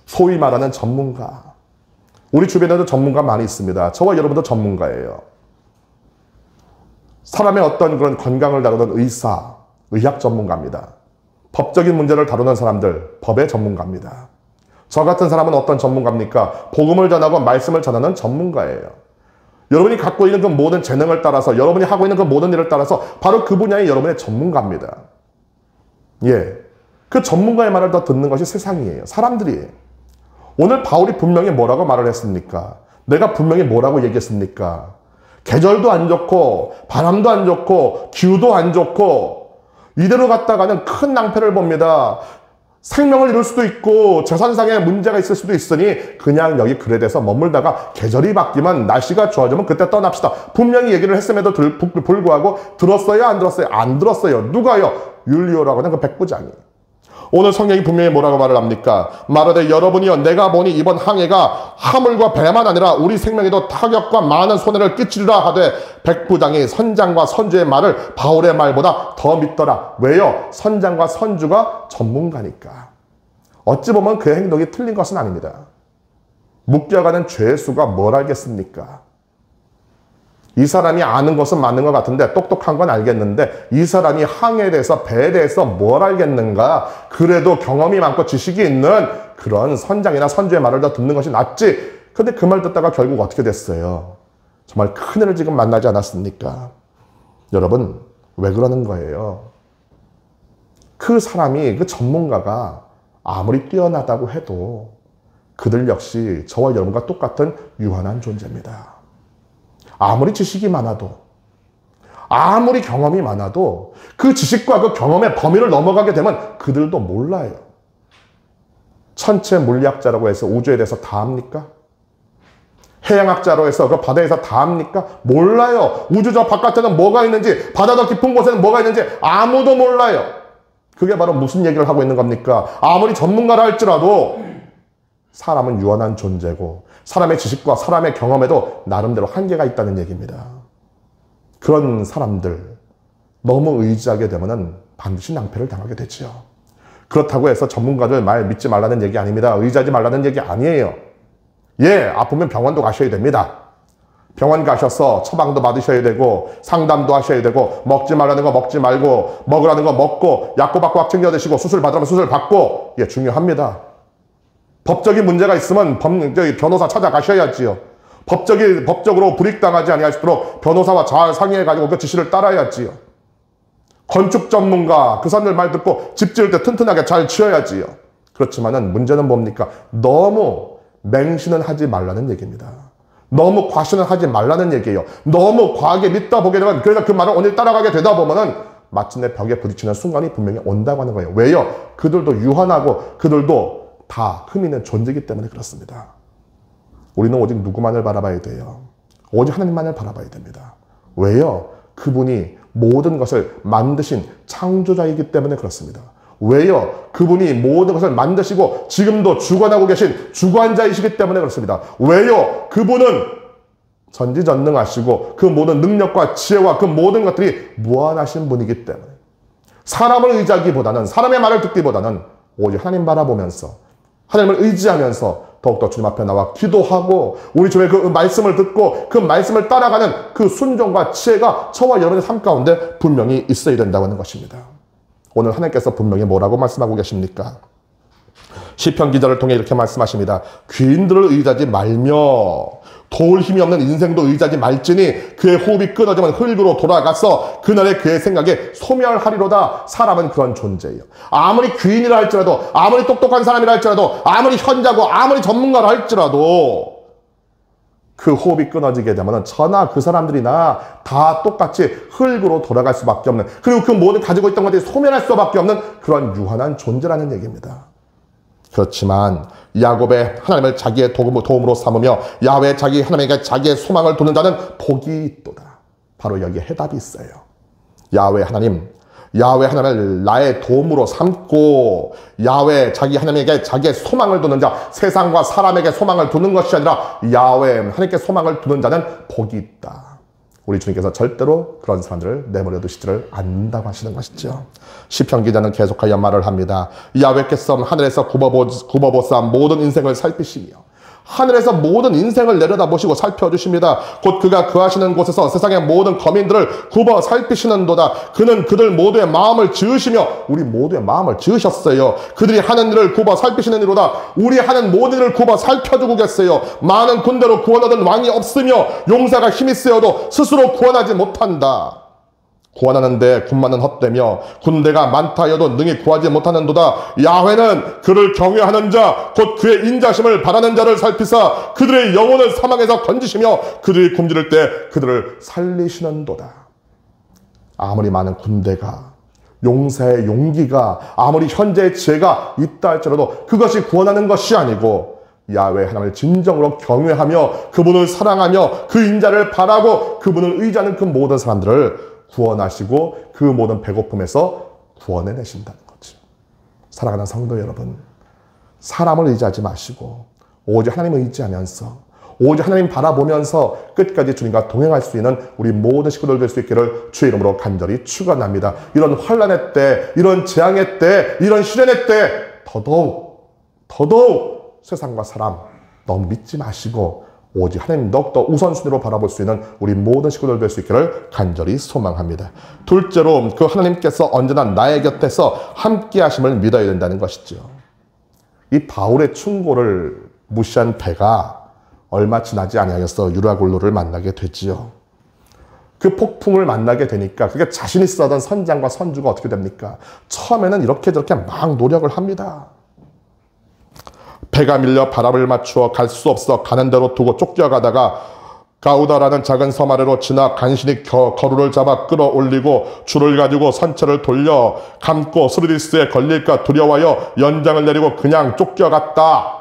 소위 말하는 전문가. 우리 주변에도 전문가 많이 있습니다. 저와 여러분도 전문가예요. 사람의 어떤 그런 건강을 다루는 의사, 의학 전문가입니다. 법적인 문제를 다루는 사람들, 법의 전문가입니다. 저 같은 사람은 어떤 전문가입니까? 복음을 전하고 말씀을 전하는 전문가예요. 여러분이 갖고 있는 그 모든 재능을 따라서, 여러분이 하고 있는 그 모든 일을 따라서 바로 그 분야의 여러분의 전문가입니다. 예, 그 전문가의 말을 더 듣는 것이 세상이에요. 사람들이에요. 오늘 바울이 분명히 뭐라고 말을 했습니까? 내가 분명히 뭐라고 얘기했습니까? 계절도 안 좋고 바람도 안 좋고 기후도 안 좋고 이대로 갔다가는 큰 낭패를 봅니다. 생명을 잃을 수도 있고 재산상의 문제가 있을 수도 있으니 그냥 여기 그레데서 머물다가 계절이 바뀌면 날씨가 좋아지면 그때 떠납시다. 분명히 얘기를 했음에도 불구하고 들었어요? 안 들었어요? 안 들었어요. 누가요? 율리오라고 하는 그 백부장이. 오늘 성경이 분명히 뭐라고 말을 합니까? 말하되 여러분이요 내가 보니 이번 항해가 화물과 배만 아니라 우리 생명에도 타격과 많은 손해를 끼치리라 하되 백부장이 선장과 선주의 말을 바울의 말보다 더 믿더라. 왜요? 선장과 선주가 전문가니까. 어찌 보면 그의 행동이 틀린 것은 아닙니다. 묶여가는 죄수가 뭘 알겠습니까? 이 사람이 아는 것은 맞는 것 같은데 똑똑한 건 알겠는데 이 사람이 항해에 대해서 배에 대해서 뭘 알겠는가? 그래도 경험이 많고 지식이 있는 그런 선장이나 선주의 말을 더 듣는 것이 낫지. 근데 그 말 듣다가 결국 어떻게 됐어요? 정말 큰일을 지금 만나지 않았습니까? 여러분 왜 그러는 거예요? 그 사람이 그 전문가가 아무리 뛰어나다고 해도 그들 역시 저와 여러분과 똑같은 유한한 존재입니다. 아무리 지식이 많아도 아무리 경험이 많아도 그 지식과 그 경험의 범위를 넘어가게 되면 그들도 몰라요. 천체 물리학자라고 해서 우주에 대해서 다 압니까? 해양학자로 해서 그 바다에서 다 압니까? 몰라요. 우주 저 바깥에는 뭐가 있는지 바다 더 깊은 곳에는 뭐가 있는지 아무도 몰라요. 그게 바로 무슨 얘기를 하고 있는 겁니까? 아무리 전문가라 할지라도 사람은 유한한 존재고 사람의 지식과 사람의 경험에도 나름대로 한계가 있다는 얘기입니다. 그런 사람들 너무 의지하게 되면 반드시 낭패를 당하게 되지요. 그렇다고 해서 전문가들 말 믿지 말라는 얘기 아닙니다. 의지하지 말라는 얘기 아니에요. 예, 아프면 병원도 가셔야 됩니다. 병원 가셔서 처방도 받으셔야 되고 상담도 하셔야 되고 먹지 말라는 거 먹지 말고 먹으라는 거 먹고 약고 받고 약 챙겨 드시고 수술 받으라면 수술 받고 예, 중요합니다. 법적인 문제가 있으면 변호사 찾아가셔야지요. 법적으로 불이익당하지 아니하시도록 변호사와 잘 상의해가지고 그 지시를 따라야지요. 건축 전문가 그 사람들 말 듣고 집 지을 때 튼튼하게 잘 지어야지요. 그렇지만은 문제는 뭡니까? 너무 맹신은 하지 말라는 얘기입니다. 너무 과신은 하지 말라는 얘기예요. 너무 과하게 믿다 보게 되면 그래서 그 말을 오늘 따라가게 되다 보면은 마침내 벽에 부딪히는 순간이 분명히 온다고 하는 거예요. 왜요? 그들도 유한하고 그들도 다 흠 있는 존재이기 때문에 그렇습니다. 우리는 오직 누구만을 바라봐야 돼요? 오직 하나님만을 바라봐야 됩니다. 왜요? 그분이 모든 것을 만드신 창조자이기 때문에 그렇습니다. 왜요? 그분이 모든 것을 만드시고 지금도 주관하고 계신 주관자이시기 때문에 그렇습니다. 왜요? 그분은 전지전능하시고 그 모든 능력과 지혜와 그 모든 것들이 무한하신 분이기 때문에 사람을 의지하기보다는 사람의 말을 듣기보다는 오직 하나님 바라보면서 하나님을 의지하면서 더욱더 주님 앞에 나와 기도하고 우리 주의 그 말씀을 듣고 그 말씀을 따라가는 그 순종과 지혜가 저와 여러분의 삶 가운데 분명히 있어야 된다고 하는 것입니다. 오늘 하나님께서 분명히 뭐라고 말씀하고 계십니까? 시편 기자를 통해 이렇게 말씀하십니다. 귀인들을 의지하지 말며 도울 힘이 없는 인생도 의지하지 말지니 그의 호흡이 끊어지면 흙으로 돌아가서 그날의 그의 생각에 소멸하리로다. 사람은 그런 존재예요. 아무리 귀인이라 할지라도 아무리 똑똑한 사람이라 할지라도 아무리 현자고 아무리 전문가라 할지라도 그 호흡이 끊어지게 되면 저나 그 사람들이나 다 똑같이 흙으로 돌아갈 수밖에 없는 그리고 그 모든 가지고 있던 것들이 소멸할 수밖에 없는 그런 유한한 존재라는 얘기입니다. 그렇지만 야곱의 하나님을 자기의 도움으로 삼으며 야훼 자기 하나님에게 자기의 소망을 두는 자는 복이 있도다. 바로 여기에 해답이 있어요. 야훼 하나님을 나의 도움으로 삼고 야훼 자기 하나님에게 자기의 소망을 두는 자, 세상과 사람에게 소망을 두는 것이 아니라 야훼 하나님께 소망을 두는 자는 복이 있다. 우리 주님께서 절대로 그런 사람들을 내버려 두시지를 않는다고 하시는 것이죠. 시편 기자는 계속하여 말을 합니다. 야훼께서 하늘에서 굽어보사 모든 인생을 살피시며 하늘에서 모든 인생을 내려다보시고 살펴주십니다. 곧 그가 거하시는 곳에서 세상의 모든 거민들을 굽어 살피시는도다. 그는 그들 모두의 마음을 지으시며 우리 모두의 마음을 지으셨어요. 그들이 하는 일을 굽어 살피시는 이로다. 우리 하는 모든 일을 굽어 살펴주고 계세요. 많은 군대로 구원하던 왕이 없으며 용사가 힘이 세어도 스스로 구원하지 못한다. 구원하는데 군마는 헛되며 군대가 많다 하여도 능히 구하지 못하는도다. 야훼는 그를 경외하는 자 곧 그의 인자심을 바라는 자를 살피사 그들의 영혼을 사망에서 건지시며 그들이 굶주릴 때 그들을 살리시는도다. 아무리 많은 군대가 용사의 용기가 아무리 현재의 지혜가 있다 할지라도 그것이 구원하는 것이 아니고 야훼 하나님을 진정으로 경외하며 그분을 사랑하며 그 인자를 바라고 그분을 의지하는 그 모든 사람들을 구원하시고 그 모든 배고픔에서 구원해내신다는 거죠. 사랑하는 성도 여러분, 사람을 의지하지 마시고 오직 하나님을 의지하면서 오직 하나님 바라보면서 끝까지 주님과 동행할 수 있는 우리 모든 식구들 될 수 있기를 주의 이름으로 간절히 축원합니다. 이런 환난의 때, 이런 재앙의 때, 이런 시련의 때 더더욱 세상과 사람 너무 믿지 마시고 오직 하나님 더욱더 우선순위로 바라볼 수 있는 우리 모든 식구들 될 수 있기를 간절히 소망합니다. 둘째로 그 하나님께서 언제나 나의 곁에서 함께 하심을 믿어야 된다는 것이죠. 이 바울의 충고를 무시한 배가 얼마 지나지 아니하여서 유라굴로를 만나게 되지요. 그 폭풍을 만나게 되니까 그게 자신 있어하던 선장과 선주가 어떻게 됩니까? 처음에는 이렇게 저렇게 막 노력을 합니다. 배가 밀려 바람을 맞추어 갈 수 없어 가는 대로 두고 쫓겨가다가 가우다라는 작은 섬 아래로 지나 간신히 거루를 잡아 끌어올리고 줄을 가지고 선체를 돌려 감고 스르디스에 걸릴까 두려워하여 연장을 내리고 그냥 쫓겨갔다.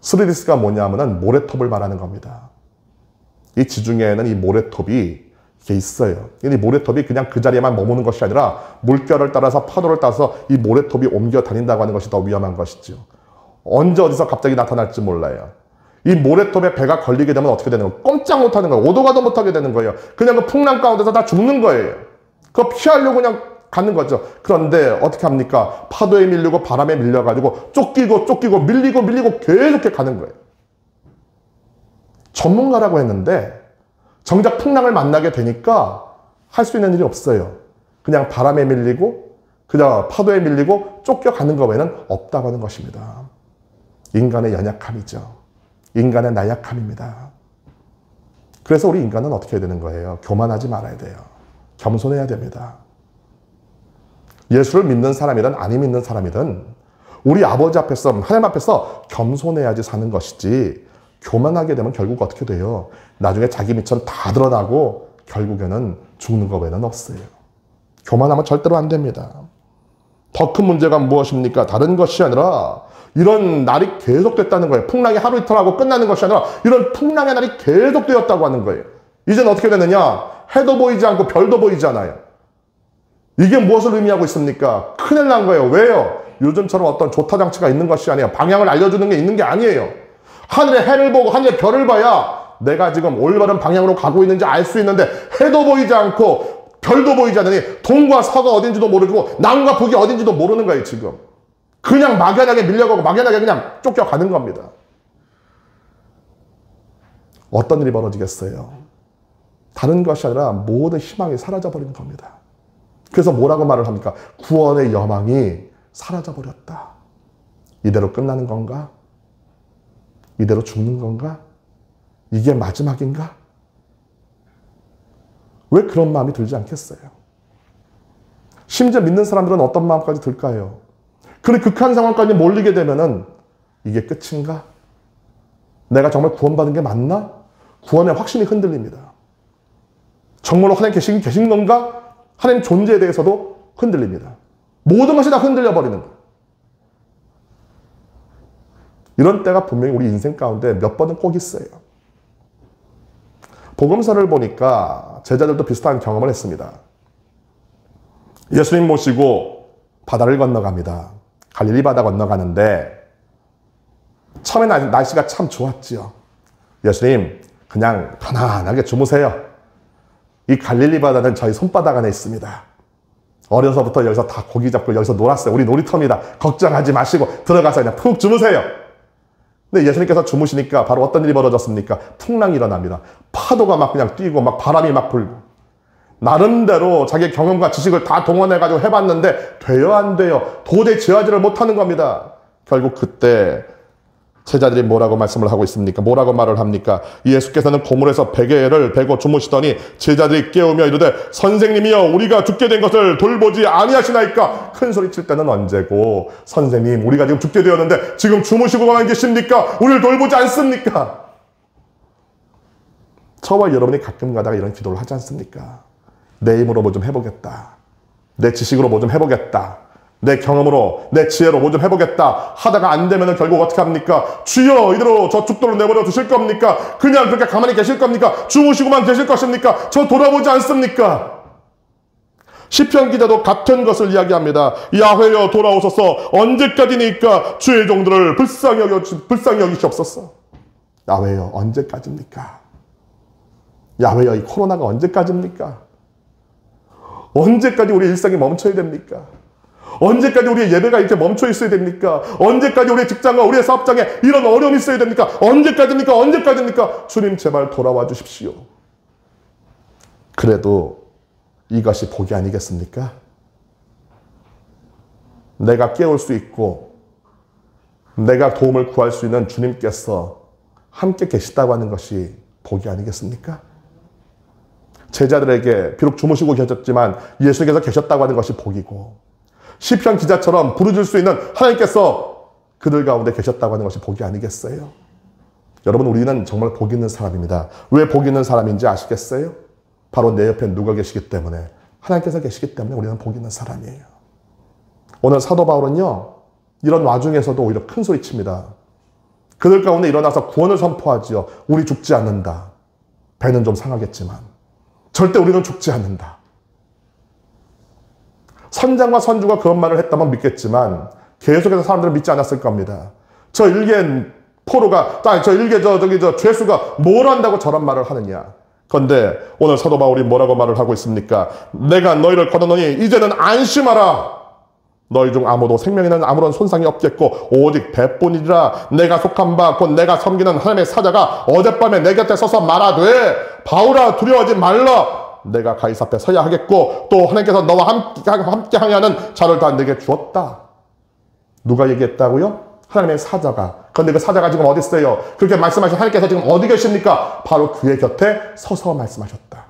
스르디스가 뭐냐면은 모래톱을 말하는 겁니다. 이 지중해에는 이 모래톱이 이게 있어요. 이 모래톱이 그냥 그 자리에만 머무는 것이 아니라 물결을 따라서 파도를 따라서 이 모래톱이 옮겨 다닌다고 하는 것이 더 위험한 것이죠. 언제 어디서 갑자기 나타날지 몰라요. 이 모래톱에 배가 걸리게 되면 어떻게 되는 거예요? 꼼짝 못하는 거예요. 오도 가도 못하게 되는 거예요. 그냥 그 풍랑 가운데서 다 죽는 거예요. 그거 피하려고 그냥 가는 거죠. 그런데 어떻게 합니까? 파도에 밀리고 바람에 밀려가지고 쫓기고 밀리고 계속 가는 거예요. 전문가라고 했는데 정작 풍랑을 만나게 되니까 할 수 있는 일이 없어요. 그냥 바람에 밀리고 그냥 파도에 밀리고 쫓겨가는 것 외에는 없다고 하는 것입니다. 인간의 연약함이죠. 인간의 나약함입니다. 그래서 우리 인간은 어떻게 해야 되는 거예요? 교만하지 말아야 돼요. 겸손해야 됩니다. 예수를 믿는 사람이든 안 믿는 사람이든 우리 아버지 앞에서 하나님 앞에서 겸손해야지 사는 것이지 교만하게 되면 결국 어떻게 돼요? 나중에 자기 미천 다 드러나고 결국에는 죽는 것 외에는 없어요. 교만하면 절대로 안 됩니다. 더 큰 문제가 무엇입니까? 다른 것이 아니라 이런 날이 계속됐다는 거예요. 풍랑이 하루 이틀 하고 끝나는 것이 아니라 이런 풍랑의 날이 계속되었다고 하는 거예요. 이제는 어떻게 되느냐? 해도 보이지 않고 별도 보이지 않아요. 이게 무엇을 의미하고 있습니까? 큰일 난 거예요. 왜요? 요즘처럼 어떤 조타 장치가 있는 것이 아니에요. 방향을 알려주는 게 있는 게 아니에요. 하늘에 해를 보고 하늘에 별을 봐야 내가 지금 올바른 방향으로 가고 있는지 알 수 있는데 해도 보이지 않고 별도 보이지 않으니 동과 서가 어딘지도 모르고 남과 북이 어딘지도 모르는 거예요. 지금 그냥 막연하게 밀려가고 막연하게 그냥 쫓겨가는 겁니다. 어떤 일이 벌어지겠어요? 다른 것이 아니라 모든 희망이 사라져버리는 겁니다. 그래서 뭐라고 말을 합니까? 구원의 여망이 사라져버렸다. 이대로 끝나는 건가? 이대로 죽는 건가? 이게 마지막인가? 왜 그런 마음이 들지 않겠어요? 심지어 믿는 사람들은 어떤 마음까지 들까요? 그런 극한 상황까지 몰리게 되면은 이게 끝인가? 내가 정말 구원받은 게 맞나? 구원의 확신이 흔들립니다. 정말로 하나님 계신 건가? 하나님 존재에 대해서도 흔들립니다. 모든 것이 다 흔들려 버리는 거예요. 이런 때가 분명히 우리 인생 가운데 몇 번은 꼭 있어요. 복음서를 보니까 제자들도 비슷한 경험을 했습니다. 예수님 모시고 바다를 건너갑니다. 갈릴리 바다 건너가는데 처음에 날씨가 참 좋았지요. 예수님, 그냥 편안하게 주무세요. 이 갈릴리 바다는 저희 손바닥 안에 있습니다. 어려서부터 여기서 다 고기 잡고 여기서 놀았어요. 우리 놀이터입니다. 걱정하지 마시고 들어가서 그냥 푹 주무세요. 근데 예수님께서 주무시니까 바로 어떤 일이 벌어졌습니까? 풍랑이 일어납니다. 파도가 막 그냥 뛰고 막 바람이 막 불고. 나름대로 자기 경험과 지식을 다 동원해가지고 해봤는데 돼요 안 돼요? 도저히 제어하지를 못하는 겁니다. 결국 그때 제자들이 뭐라고 말씀을 하고 있습니까? 뭐라고 말을 합니까? 예수께서는 고물에서 베개를 베고 주무시더니 제자들이 깨우며 이르되 선생님이여 우리가 죽게 된 것을 돌보지 아니하시나이까? 큰 소리 칠 때는 언제고? 선생님 우리가 지금 죽게 되었는데 지금 주무시고만 계십니까? 우리를 돌보지 않습니까? 저와 여러분이 가끔 가다가 이런 기도를 하지 않습니까? 내 힘으로 뭐 좀 해보겠다. 내 지식으로 뭐 좀 해보겠다. 내 경험으로, 내 지혜로 뭐 좀 해보겠다 하다가 안 되면 결국 어떻게 합니까? 주여 이대로 저 죽도록 내버려 두실 겁니까? 그냥 그렇게 가만히 계실 겁니까? 주무시고만 계실 것입니까? 저 돌아보지 않습니까? 시편 기자도 같은 것을 이야기합니다. 야훼여 돌아오소서 언제까지니까 주의 종들을 불쌍히 여기시옵소서. 야훼여 언제까지입니까? 야훼여 이 코로나가 언제까지입니까? 언제까지 우리의 일상이 멈춰야 됩니까? 언제까지 우리의 예배가 이렇게 멈춰 있어야 됩니까? 언제까지 우리의 직장과 우리의 사업장에 이런 어려움이 있어야 됩니까? 언제까지입니까? 언제까지입니까? 주님 제발 돌아와 주십시오. 그래도 이것이 복이 아니겠습니까? 내가 깨울 수 있고 내가 도움을 구할 수 있는 주님께서 함께 계시다고 하는 것이 복이 아니겠습니까? 제자들에게 비록 주무시고 계셨지만 예수께서 계셨다고 하는 것이 복이고 시편 기자처럼 부르짖을 수 있는 하나님께서 그들 가운데 계셨다고 하는 것이 복이 아니겠어요? 여러분 우리는 정말 복 있는 사람입니다. 왜 복 있는 사람인지 아시겠어요? 바로 내 옆에 누가 계시기 때문에 하나님께서 계시기 때문에 우리는 복 있는 사람이에요. 오늘 사도 바울은요 이런 와중에서도 오히려 큰 소리 칩니다. 그들 가운데 일어나서 구원을 선포하지요. 우리 죽지 않는다. 배는 좀 상하겠지만 절대 우리는 죽지 않는다. 선장과 선주가 그런 말을 했다면 믿겠지만 계속해서 사람들은 믿지 않았을 겁니다. 저 일개 포로가 저 일개 죄수가 뭘 한다고 저런 말을 하느냐. 그런데 오늘 사도 바울이 뭐라고 말을 하고 있습니까? 내가 너희를 거두노니 이제는 안심하라. 너희 중 아무도 생명에는 아무런 손상이 없겠고 오직 배뿐이라. 내가 속한 바 곧 내가 섬기는 하나님의 사자가 어젯밤에 내 곁에 서서 말하되 바울아 두려워하지 말라. 내가 가이사 앞에 서야 하겠고 또 하나님께서 너와 함께 하냐는 자를 다 내게 주었다. 누가 얘기했다고요? 하나님의 사자가. 그런데 그 사자가 지금 어디 있어요? 그렇게 말씀하신 하나님께서 지금 어디 계십니까? 바로 그의 곁에 서서 말씀하셨다.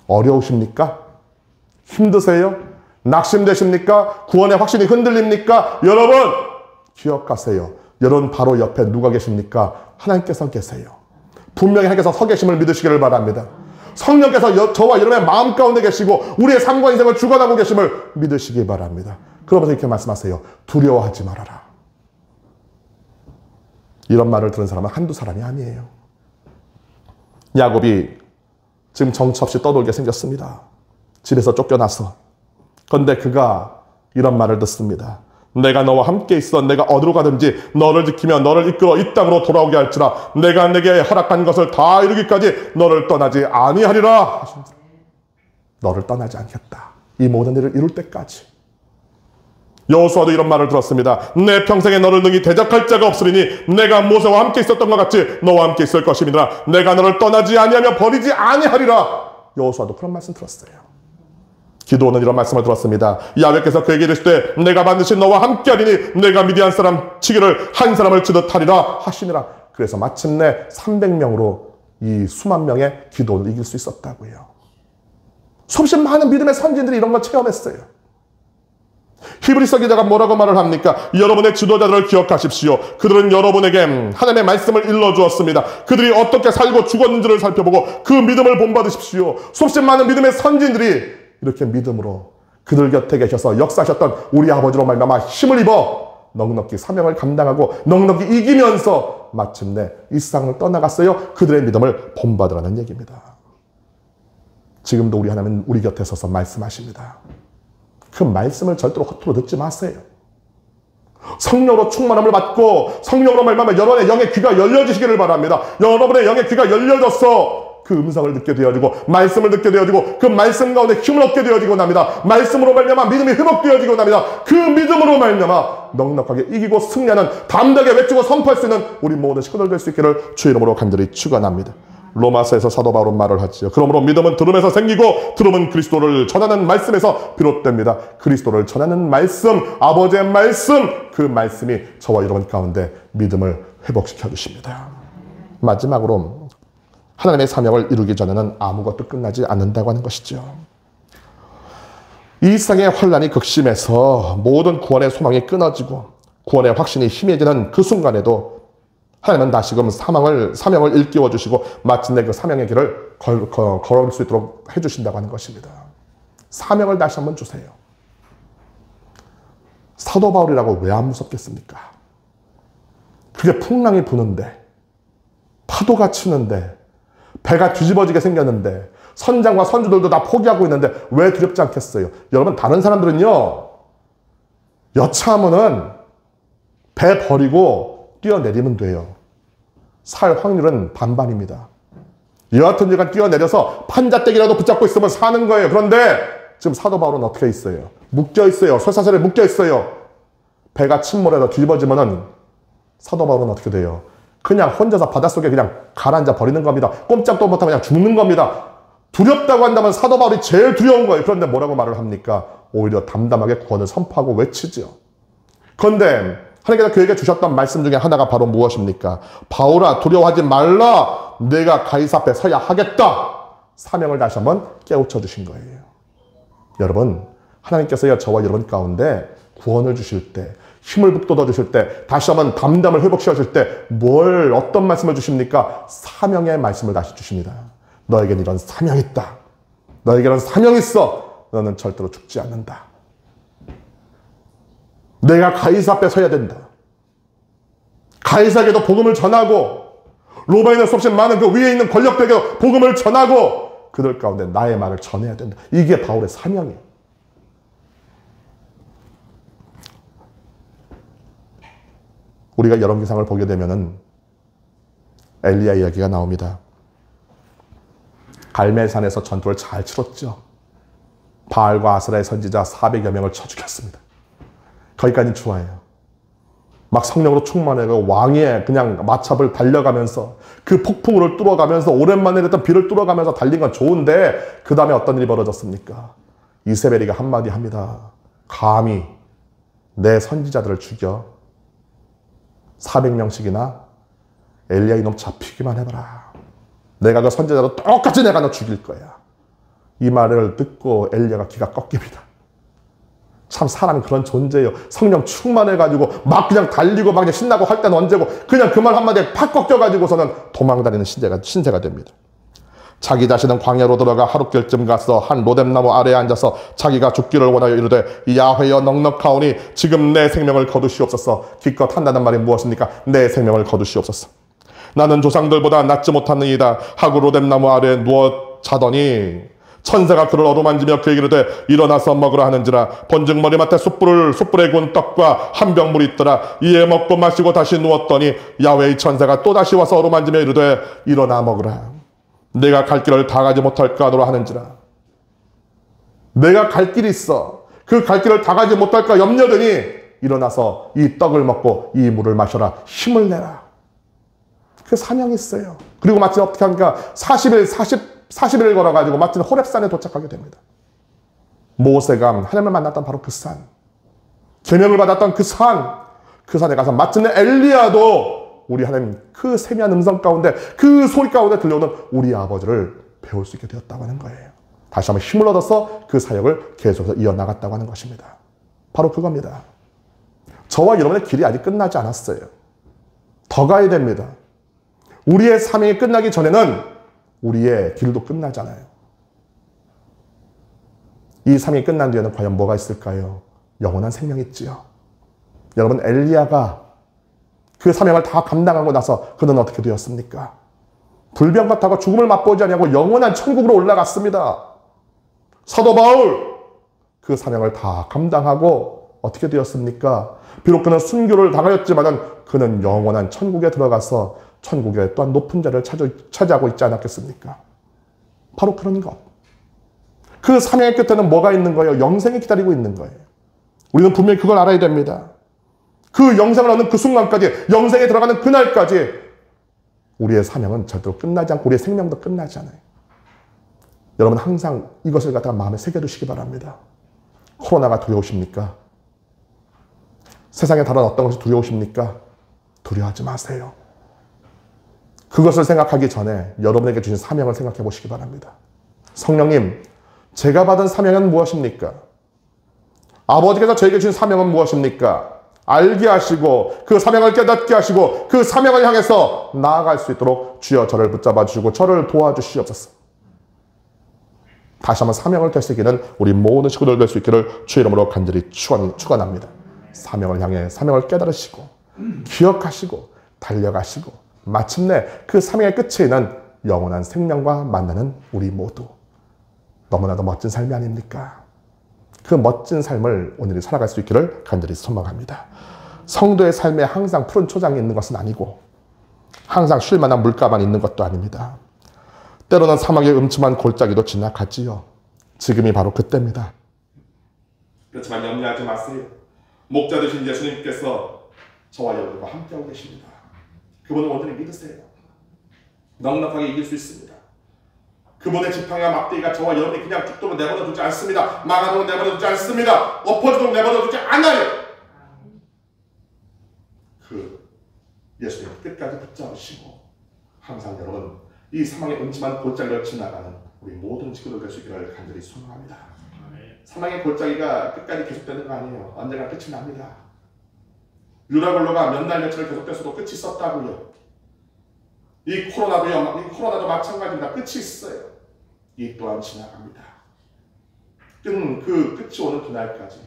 어려우십니까? 힘드세요? 낙심되십니까? 구원의 확신이 흔들립니까? 여러분 기억하세요. 여러분 바로 옆에 누가 계십니까? 하나님께서 계세요. 분명히 하나님께서 서 계심을 믿으시기를 바랍니다. 성령께서 저와 여러분의 마음 가운데 계시고 우리의 삶과 인생을 주관하고 계심을 믿으시기 바랍니다. 그러면서 이렇게 말씀하세요. 두려워하지 말아라. 이런 말을 들은 사람은 한두 사람이 아니에요. 야곱이 지금 정처 없이 떠돌게 생겼습니다. 집에서 쫓겨나서. 그런데 그가 이런 말을 듣습니다. 내가 너와 함께 있어. 내가 어디로 가든지 너를 지키며 너를 이끌어 이 땅으로 돌아오게 할지라. 내가 내게 허락한 것을 다 이루기까지 너를 떠나지 아니하리라. 너를 떠나지 않겠다. 이 모든 일을 이룰 때까지. 여호수아도 이런 말을 들었습니다. 내 평생에 너를 능히 대적할 자가 없으리니 내가 모세와 함께 있었던 것 같이 너와 함께 있을 것임이라. 내가 너를 떠나지 아니하며 버리지 아니하리라. 여호수아도 그런 말씀 들었어요. 기도는 이런 말씀을 들었습니다. 야훼께서 그에게 이르시되 내가 반드시 너와 함께하리니 내가 미디안 사람 치기를 한 사람을 치듯 하리라 하시니라. 그래서 마침내 300명으로 이 수만 명의 기도를 이길 수 있었다고요. 수없이 많은 믿음의 선진들이 이런 걸 체험했어요. 히브리서 기자가 뭐라고 말을 합니까? 여러분의 지도자들을 기억하십시오. 그들은 여러분에게 하나님의 말씀을 일러주었습니다. 그들이 어떻게 살고 죽었는지를 살펴보고 그 믿음을 본받으십시오. 수없이 많은 믿음의 선진들이 이렇게 믿음으로 그들 곁에 계셔서 역사하셨던 우리 아버지로 말미암아 힘을 입어 넉넉히 사명을 감당하고 넉넉히 이기면서 마침내 이 세상을 떠나갔어요. 그들의 믿음을 본받으라는 얘기입니다. 지금도 우리 하나님은 우리 곁에 서서 말씀하십니다. 그 말씀을 절대로 허투루 듣지 마세요. 성령으로 충만함을 받고 성령으로 말미암아 여러분의 영의 귀가 열려지시기를 바랍니다. 여러분의 영의 귀가 열려져서 그 음성을 듣게 되어지고 말씀을 듣게 되어지고 그 말씀 가운데 힘을 얻게 되어지고 납니다. 말씀으로 말미암아 믿음이 회복되어지고 납니다. 그 믿음으로 말미암아 넉넉하게 이기고 승리하는, 담대하게 외치고 선포할 수 있는 우리 모든 식구들 될 수 있기를 주의 이름으로 간절히 축원합니다. 로마서에서 사도 바울은 말을 하지요. 그러므로 믿음은 들음에서 생기고 들음은 그리스도를 전하는 말씀에서 비롯됩니다. 그리스도를 전하는 말씀, 아버지의 말씀, 그 말씀이 저와 여러분 가운데 믿음을 회복시켜 주십니다. 마지막으로 하나님의 사명을 이루기 전에는 아무것도 끝나지 않는다고 하는 것이죠. 이 세상의 환란이 극심해서 모든 구원의 소망이 끊어지고 구원의 확신이 희미해지는 그 순간에도 하나님은 다시금 사명을 일깨워 주시고 마침내 그 사명의 길을 걸을 수 있도록 해주신다고 하는 것입니다. 사명을 다시 한번 주세요. 사도 바울이라고 왜 안 무섭겠습니까? 그게 풍랑이 부는데, 파도가 치는데, 배가 뒤집어지게 생겼는데, 선장과 선주들도 다 포기하고 있는데 왜 두렵지 않겠어요? 여러분, 다른 사람들은요, 여차하면은 배 버리고 뛰어내리면 돼요. 살 확률은 반반입니다. 여하튼 제가 뛰어내려서 판자떼기라도 붙잡고 있으면 사는 거예요. 그런데 지금 사도 바울은 어떻게 있어요? 묶여 있어요. 쇠사슬에 묶여 있어요. 배가 침몰해서 뒤집어지면은 사도 바울은 어떻게 돼요? 그냥 혼자서 바닷속에 그냥 가라앉아 버리는 겁니다. 꼼짝도 못하고 그냥 죽는 겁니다. 두렵다고 한다면 사도 바울이 제일 두려운 거예요. 그런데 뭐라고 말을 합니까? 오히려 담담하게 구원을 선포하고 외치죠. 그런데 하나님께서 그에게 주셨던 말씀 중에 하나가 바로 무엇입니까? 바울아, 두려워하지 말라. 내가 가이사 앞에 서야 하겠다. 사명을 다시 한번 깨우쳐 주신 거예요. 여러분, 하나님께서 저와 여러분 가운데 구원을 주실 때, 힘을 북돋아 주실 때, 다시 한번 담담을 회복시켜 주실 때 어떤 말씀을 주십니까? 사명의 말씀을 다시 주십니다. 너에겐 이런 사명이 있다. 너에게는 사명이 있어. 너는 절대로 죽지 않는다. 내가 가이사 앞에 서야 된다. 가이사에게도 복음을 전하고 로마에 있는 수없이 많은 그 위에 있는 권력들에게도 복음을 전하고 그들 가운데 나의 말을 전해야 된다. 이게 바울의 사명이에요. 우리가 열왕기상을 보게 되면은 엘리야 이야기가 나옵니다. 갈멜산에서 전투를 잘 치렀죠. 바알과 아스라의 선지자 400여 명을 쳐 죽였습니다. 거기까지 좋아요. 막 성령으로 충만해서 왕의 그냥 마첩을 달려가면서 그 폭풍우를 뚫어가면서 오랜만에 내렸던 비를 뚫어가면서 달린 건 좋은데 그 다음에 어떤 일이 벌어졌습니까? 이세벨이가 한마디 합니다. 감히 내 선지자들을 죽여 400명씩이나 엘리야 이놈 잡히기만 해봐라. 내가 그 선지자도 똑같이 내가 너 죽일 거야. 이 말을 듣고 엘리야가 기가 꺾입니다. 참 사람이 그런 존재예요. 성령 충만해가지고 막 그냥 달리고 막 그냥 신나고 할 때는 언제고 그냥 그 말 한마디에 팍 꺾여가지고서는 도망다니는 신세가 됩니다. 자기 자신은 광야로 들어가 하룻길쯤 가서 한 로뎀나무 아래에 앉아서 자기가 죽기를 원하여 이르되 야훼여 넉넉하오니 지금 내 생명을 거두시옵소서. 기껏 한다는 말이 무엇입니까? 내 생명을 거두시옵소서. 나는 조상들보다 낫지 못하느니이다 하고 로뎀나무 아래에 누워 자더니 천사가 그를 어루만지며 그에게 이르되 일어나서 먹으라 하는지라. 본즉 머리맡에 숯불에 구운 떡과 한 병 물이 있더라. 이에 먹고 마시고 다시 누웠더니 야훼의 천사가 또다시 와서 어루만지며 이르되 일어나 먹으라. 내가 갈 길을 다 가지 못할까 하노라 하는지라. 내가 갈 길이 있어. 그 갈 길을 다 가지 못할까 염려되니 일어나서 이 떡을 먹고 이 물을 마셔라. 힘을 내라. 그 사명이 있어요. 그리고 마침 어떻게 하니까 40일 걸어가지고 마침 호렙산에 도착하게 됩니다. 모세가 하나님을 만났던 바로 그 산, 계명을 받았던 그 산에 가서 마침내 엘리야도 우리 하나님 그 세미한 음성 가운데 그 소리 가운데 들려오는 우리 아버지를 배울 수 있게 되었다고 하는 거예요. 다시 한번 힘을 얻어서 그 사역을 계속해서 이어나갔다고 하는 것입니다. 바로 그겁니다. 저와 여러분의 길이 아직 끝나지 않았어요. 더 가야 됩니다. 우리의 사명이 끝나기 전에는 우리의 길도 끝나잖아요. 이 사명이 끝난 뒤에는 과연 뭐가 있을까요? 영원한 생명이 있지요. 여러분, 엘리야가 그 사명을 다 감당하고 나서 그는 어떻게 되었습니까? 불병과 타고 죽음을 맛보지 아니하고 영원한 천국으로 올라갔습니다. 사도 바울 그 사명을 다 감당하고 어떻게 되었습니까? 비록 그는 순교를 당하였지만 그는 영원한 천국에 들어가서 천국에 또한 높은 자리를 차지하고 있지 않았겠습니까? 바로 그런 것. 그 사명의 끝에는 뭐가 있는 거예요? 영생이 기다리고 있는 거예요. 우리는 분명히 그걸 알아야 됩니다. 그 영생을 얻는 그 순간까지, 영생에 들어가는 그날까지 우리의 사명은 절대로 끝나지 않고 우리의 생명도 끝나지 않아요. 여러분 항상 이것을 갖다가 마음에 새겨두시기 바랍니다. 코로나가 두려우십니까? 세상에 다른 어떤 것이 두려우십니까? 두려워하지 마세요. 그것을 생각하기 전에 여러분에게 주신 사명을 생각해 보시기 바랍니다. 성령님, 제가 받은 사명은 무엇입니까? 아버지께서 저에게 주신 사명은 무엇입니까? 알게 하시고 그 사명을 깨닫게 하시고 그 사명을 향해서 나아갈 수 있도록 주여 저를 붙잡아 주시고 저를 도와주시옵소서. 다시 한번 사명을 되새기는 우리 모든 식구들 될 수 있기를 주의 이름으로 간절히 축원합니다. 사명을 향해 사명을 깨달으시고 기억하시고 달려가시고 마침내 그 사명의 끝에 있는 영원한 생명과 만나는 우리 모두, 너무나도 멋진 삶이 아닙니까? 그 멋진 삶을 오늘이 살아갈 수 있기를 간절히 소망합니다. 성도의 삶에 항상 푸른 초장이 있는 것은 아니고 항상 쉴 만한 물가만 있는 것도 아닙니다. 때로는 사막의 음침한 골짜기도 지나가지요. 지금이 바로 그때입니다. 그렇지만 염려하지 마세요. 목자 되신 예수님께서 저와 여러분과 함께하고 계십니다. 그분을 온전히 믿으세요. 넉넉하게 이길 수 있습니다. 그분의 지팡이와 막대기가 저와 여러분이 그냥 죽도록 내버려 두지 않습니다. 망하도록 내버려 두지 않습니다. 엎어지도록 내버려 두지 않아요. 그 예수님 끝까지 붙잡으시고 항상 여러분 이 사망의 음침한 골짜기를 지나가는 우리 모든 친구들 될 수 있기를 간절히 소망합니다. 사망의 골짜기가 끝까지 계속되는 거 아니에요. 언젠가 끝이 납니다. 유라굴로가 몇 날 며칠 계속돼서도 끝이 있었다고요. 이 코로나도 마찬가지입니다. 끝이 있어요. 이 또한 지나갑니다. 그 끝이 오는 그날까지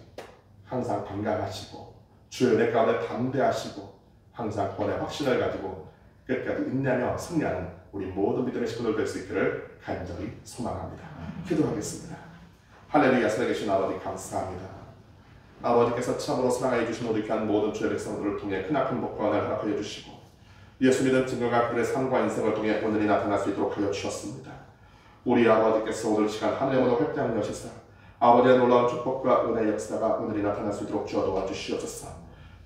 항상 강건하시고 주의 은혜 가운데 담대하시고 항상 구원의 확신을 가지고 끝까지 인내하며 승리하는 우리 모든 믿음의 식구들 될 수 있기를 간절히 소망합니다. 기도하겠습니다. 할렐루야. 살아계신 아버지 감사합니다. 아버지께서 참으로 사랑하여 주신 우리 귀한 모든 주의 백성들을 통해 크나큰 복과 은혜를 허락하여 주시고 예수 믿은 증거가 그들의 삶과 인생을 통해 오늘이 나타날 수 있도록 하여 주셨습니다. 우리 아버지께서 오늘 시간 하늘의 문을 활짝 여시사 아버지의 놀라운 축복과 은혜의 역사가 오늘이 나타날 수 있도록 주어 도와주시옵소서.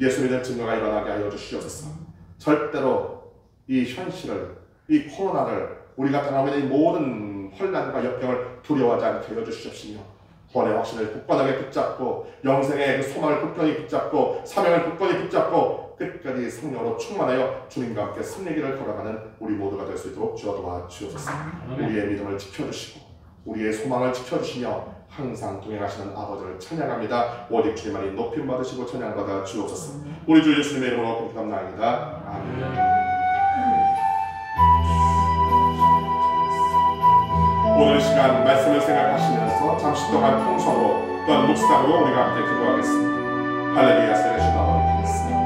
예수 믿은 증거가 일어나게 하여 주시옵소서. 절대로 이 현실을, 이 코로나를, 우리가 당하고 있는 이 모든 혼란과 역경을 두려워하지 않게 하여 주시옵시며 구원의 확신을 굳건하게 붙잡고 영생의 그 소망을 굳건히 붙잡고 사명을 굳건히 붙잡고 끝까지 성령으로 충만하여 주님과 함께 승리길을 걸어가는 우리 모두가 될 수 있도록 주어 도와주옵소서. 우리의 믿음을 지켜주시고 우리의 소망을 지켜주시며 항상 동행하시는 아버지를 찬양합니다. 오직 주님만이 높임 받으시고 찬양받아 주옵소서. 우리 주 예수님의 이름으로 기도합나이다. 아멘. 오늘 시간 말씀을 생각하시면서 잠시 동안 통성으로 또한 묵상으로 우리가 함께 기도하겠습니다. 할렐루야. 살아계신 아버지 감사합니다.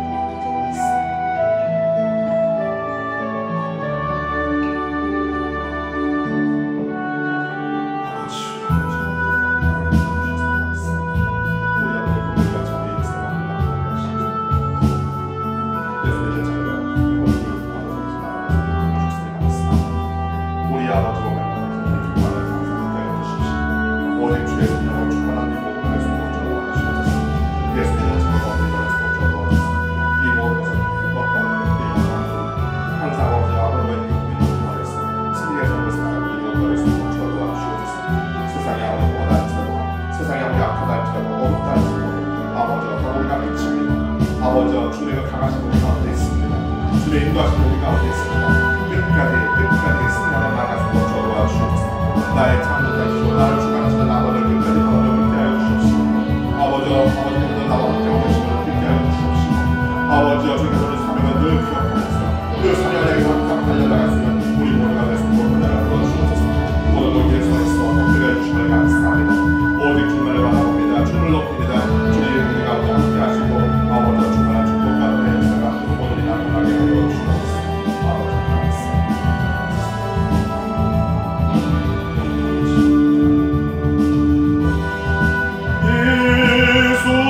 예수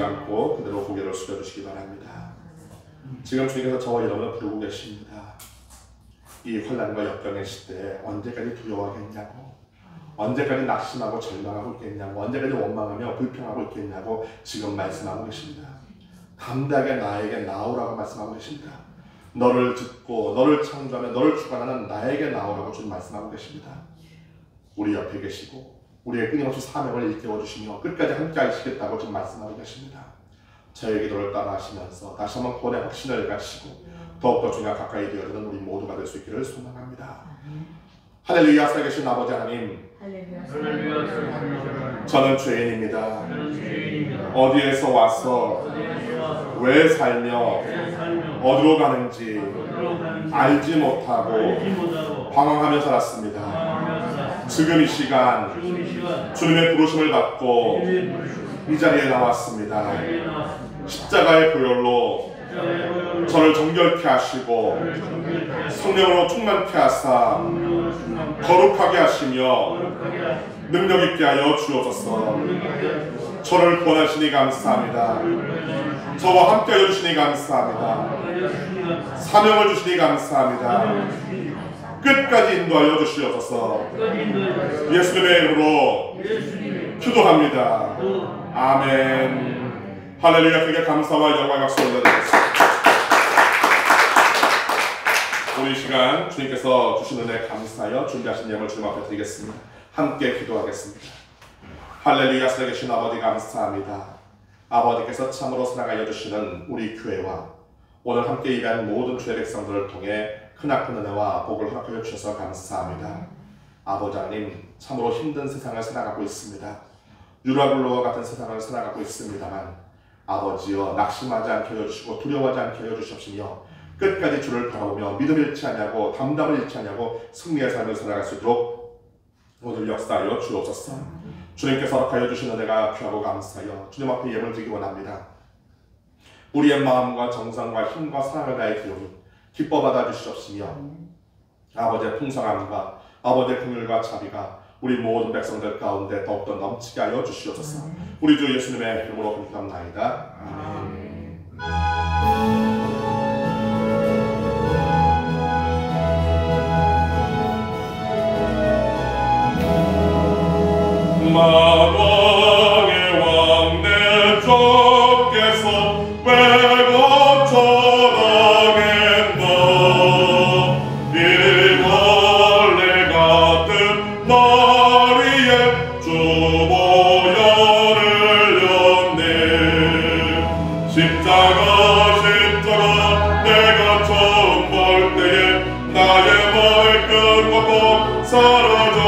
감고 그대로 고개를 숙여주시기 바랍니다. 지금 주님께서 저와 여러분을 부르고 계십니다. 이 환난과 역경의 시대에 언제까지 두려워하겠냐고, 언제까지 낙심하고 절망하고 있겠냐고, 언제까지 원망하며 불평하고 있겠냐고 지금 말씀하고 계십니다. 담대하게 나에게 나오라고 말씀하고 계십니다. 너를 듣고 너를 창조하며 너를 주관하는 나에게 나오라고 주님 말씀하고 계십니다. 우리 옆에 계시고 우리의 끊임없이 사명을 일깨워 주시며 끝까지 함께 하시겠다고 지금 말씀하고 계십니다. 저의 기도를 따라하시면서 다시 한번 구원의 확신을 가지시고 더욱더 주님과 가까이 되어지는 우리 모두가 될 수 있기를 소망합니다. 할렐루야. 살아계신 아버지 하나님, 저는 죄인입니다. 어디에서 와서 왜 살며 어디로 가는지 알지 못하고 방황하며 살았습니다. 지금 이 시간 주님의 부르심을 받고 이 자리에 나왔습니다. 십자가의 보혈로 저를 정결케 하시고 성령으로 충만케 하사 거룩하게 하시며 능력 있게 하여 주옵소서. 저를 구원하시니 감사합니다. 저와 함께 하여 주시니 감사합니다. 사명을 주시니 감사합니다. 끝까지 인도하여 주시옵소서. 예수님의 이름으로 기도합니다. 아멘. 할렐루야. 그에게 감사와 영광의 박수 올려드리겠습니다. 우리 시간 주님께서 주신 은혜 감사하여 준비하신 예물 주님 앞에 드리겠습니다. 함께 기도하겠습니다. 할렐루야. 살아계신 아버지 감사합니다. 아버지께서 참으로 사랑하여 주시는 우리 교회와 오늘 함께 예배한 모든 주의 백성들을 통해 크나큰 은혜와 복을 허락하여 주셔서 감사합니다. 아버지 하나님, 참으로 힘든 세상을 살아가고 있습니다. 유라굴로와 같은 세상을 살아가고 있습니다만 아버지여, 낙심하지 않게 해주시고 두려워하지 않게 해주시옵시며 끝까지 주를 바라보며 믿음 잃지 않냐고 담담을 잃지 않냐고 승리의 삶을 살아갈 수 있도록 오늘 역사하여 주옵소서. 주님께서 허락하여 주신 은혜가 귀하고 감사하여 주님 앞에 예물 드리기 원합니다. 우리의 마음과 정성과 힘과 사랑을 다해 드리오니 기뻐 받아 주시옵시며 아버지의 풍성함과 아버지의 긍휼과 자비가 우리 모든 백성들 가운데 더욱더 넘치게 하여 주시옵소서. 우리 주 예수님의 이름으로 기도합나이다. 아멘. 만왕의 왕 내 주께서 왜 거쳐나겠나. 일벌레 같은 날 위에 주 보혈을 렸네. 십자가 내가 처음 볼 때에 나의 마음의 끈과 사라져.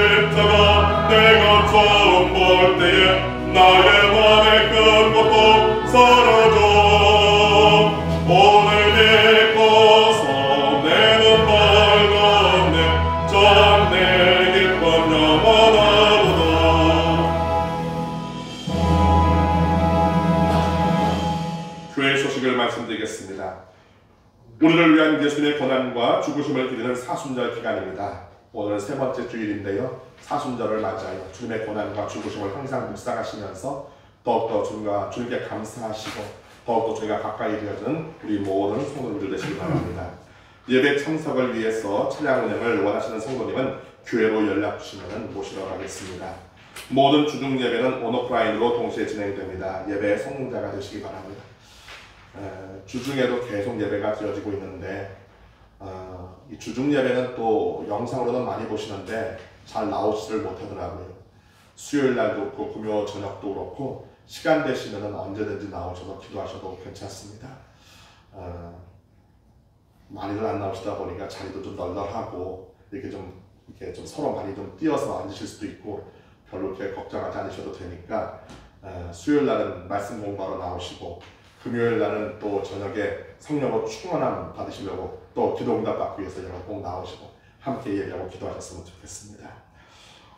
십자가 내가 처음 볼 때에 나의 맘의 끝부터 사라져. 오늘 믿고서 내는 밝았네. 참 내 기쁨 영원하도다. 교회 소식을 말씀드리겠습니다. 우리를 위한 예수님의 고난과 죽으심을 기리는 사순절 기간입니다. 오늘 세 번째 주일인데요. 사순절을 맞이하여 주님의 고난과 죽으심을 항상 묵상하시면서 더욱더 주님께 감사하시고 더욱더 저희가 가까이 되어지는 우리 모든 성도님들 되시기 바랍니다. 예배 참석을 위해서 차량 운행을 원하시는 성도님은 교회로 연락 주시면 모시러 가겠습니다. 모든 주중 예배는 온오프라인으로 동시에 진행됩니다. 예배의 성공자가 되시기 바랍니다. 주중에도 계속 예배가 드려지고 있는데 이 주중 예배는 또 영상으로는 많이 보시는데 잘 나오지를 못하더라고요. 수요일 날도 그렇고 금요 저녁도 그렇고 시간 되시면 언제든지 나오셔서 기도하셔도 괜찮습니다. 많이들 안 나오시다 보니까 자리도 좀 널널하고 이렇게 좀 서로 많이 좀 뛰어서 앉으실 수도 있고 별로 이렇게 걱정하지 않으셔도 되니까 수요일 날은 말씀 공부하러 나오시고 금요일 날은 또 저녁에 성령으로 충만함 받으시려고 또 기도 응답 받기 위해서 여러분 꼭 나오시고 함께 예배하고 기도하셨으면 좋겠습니다.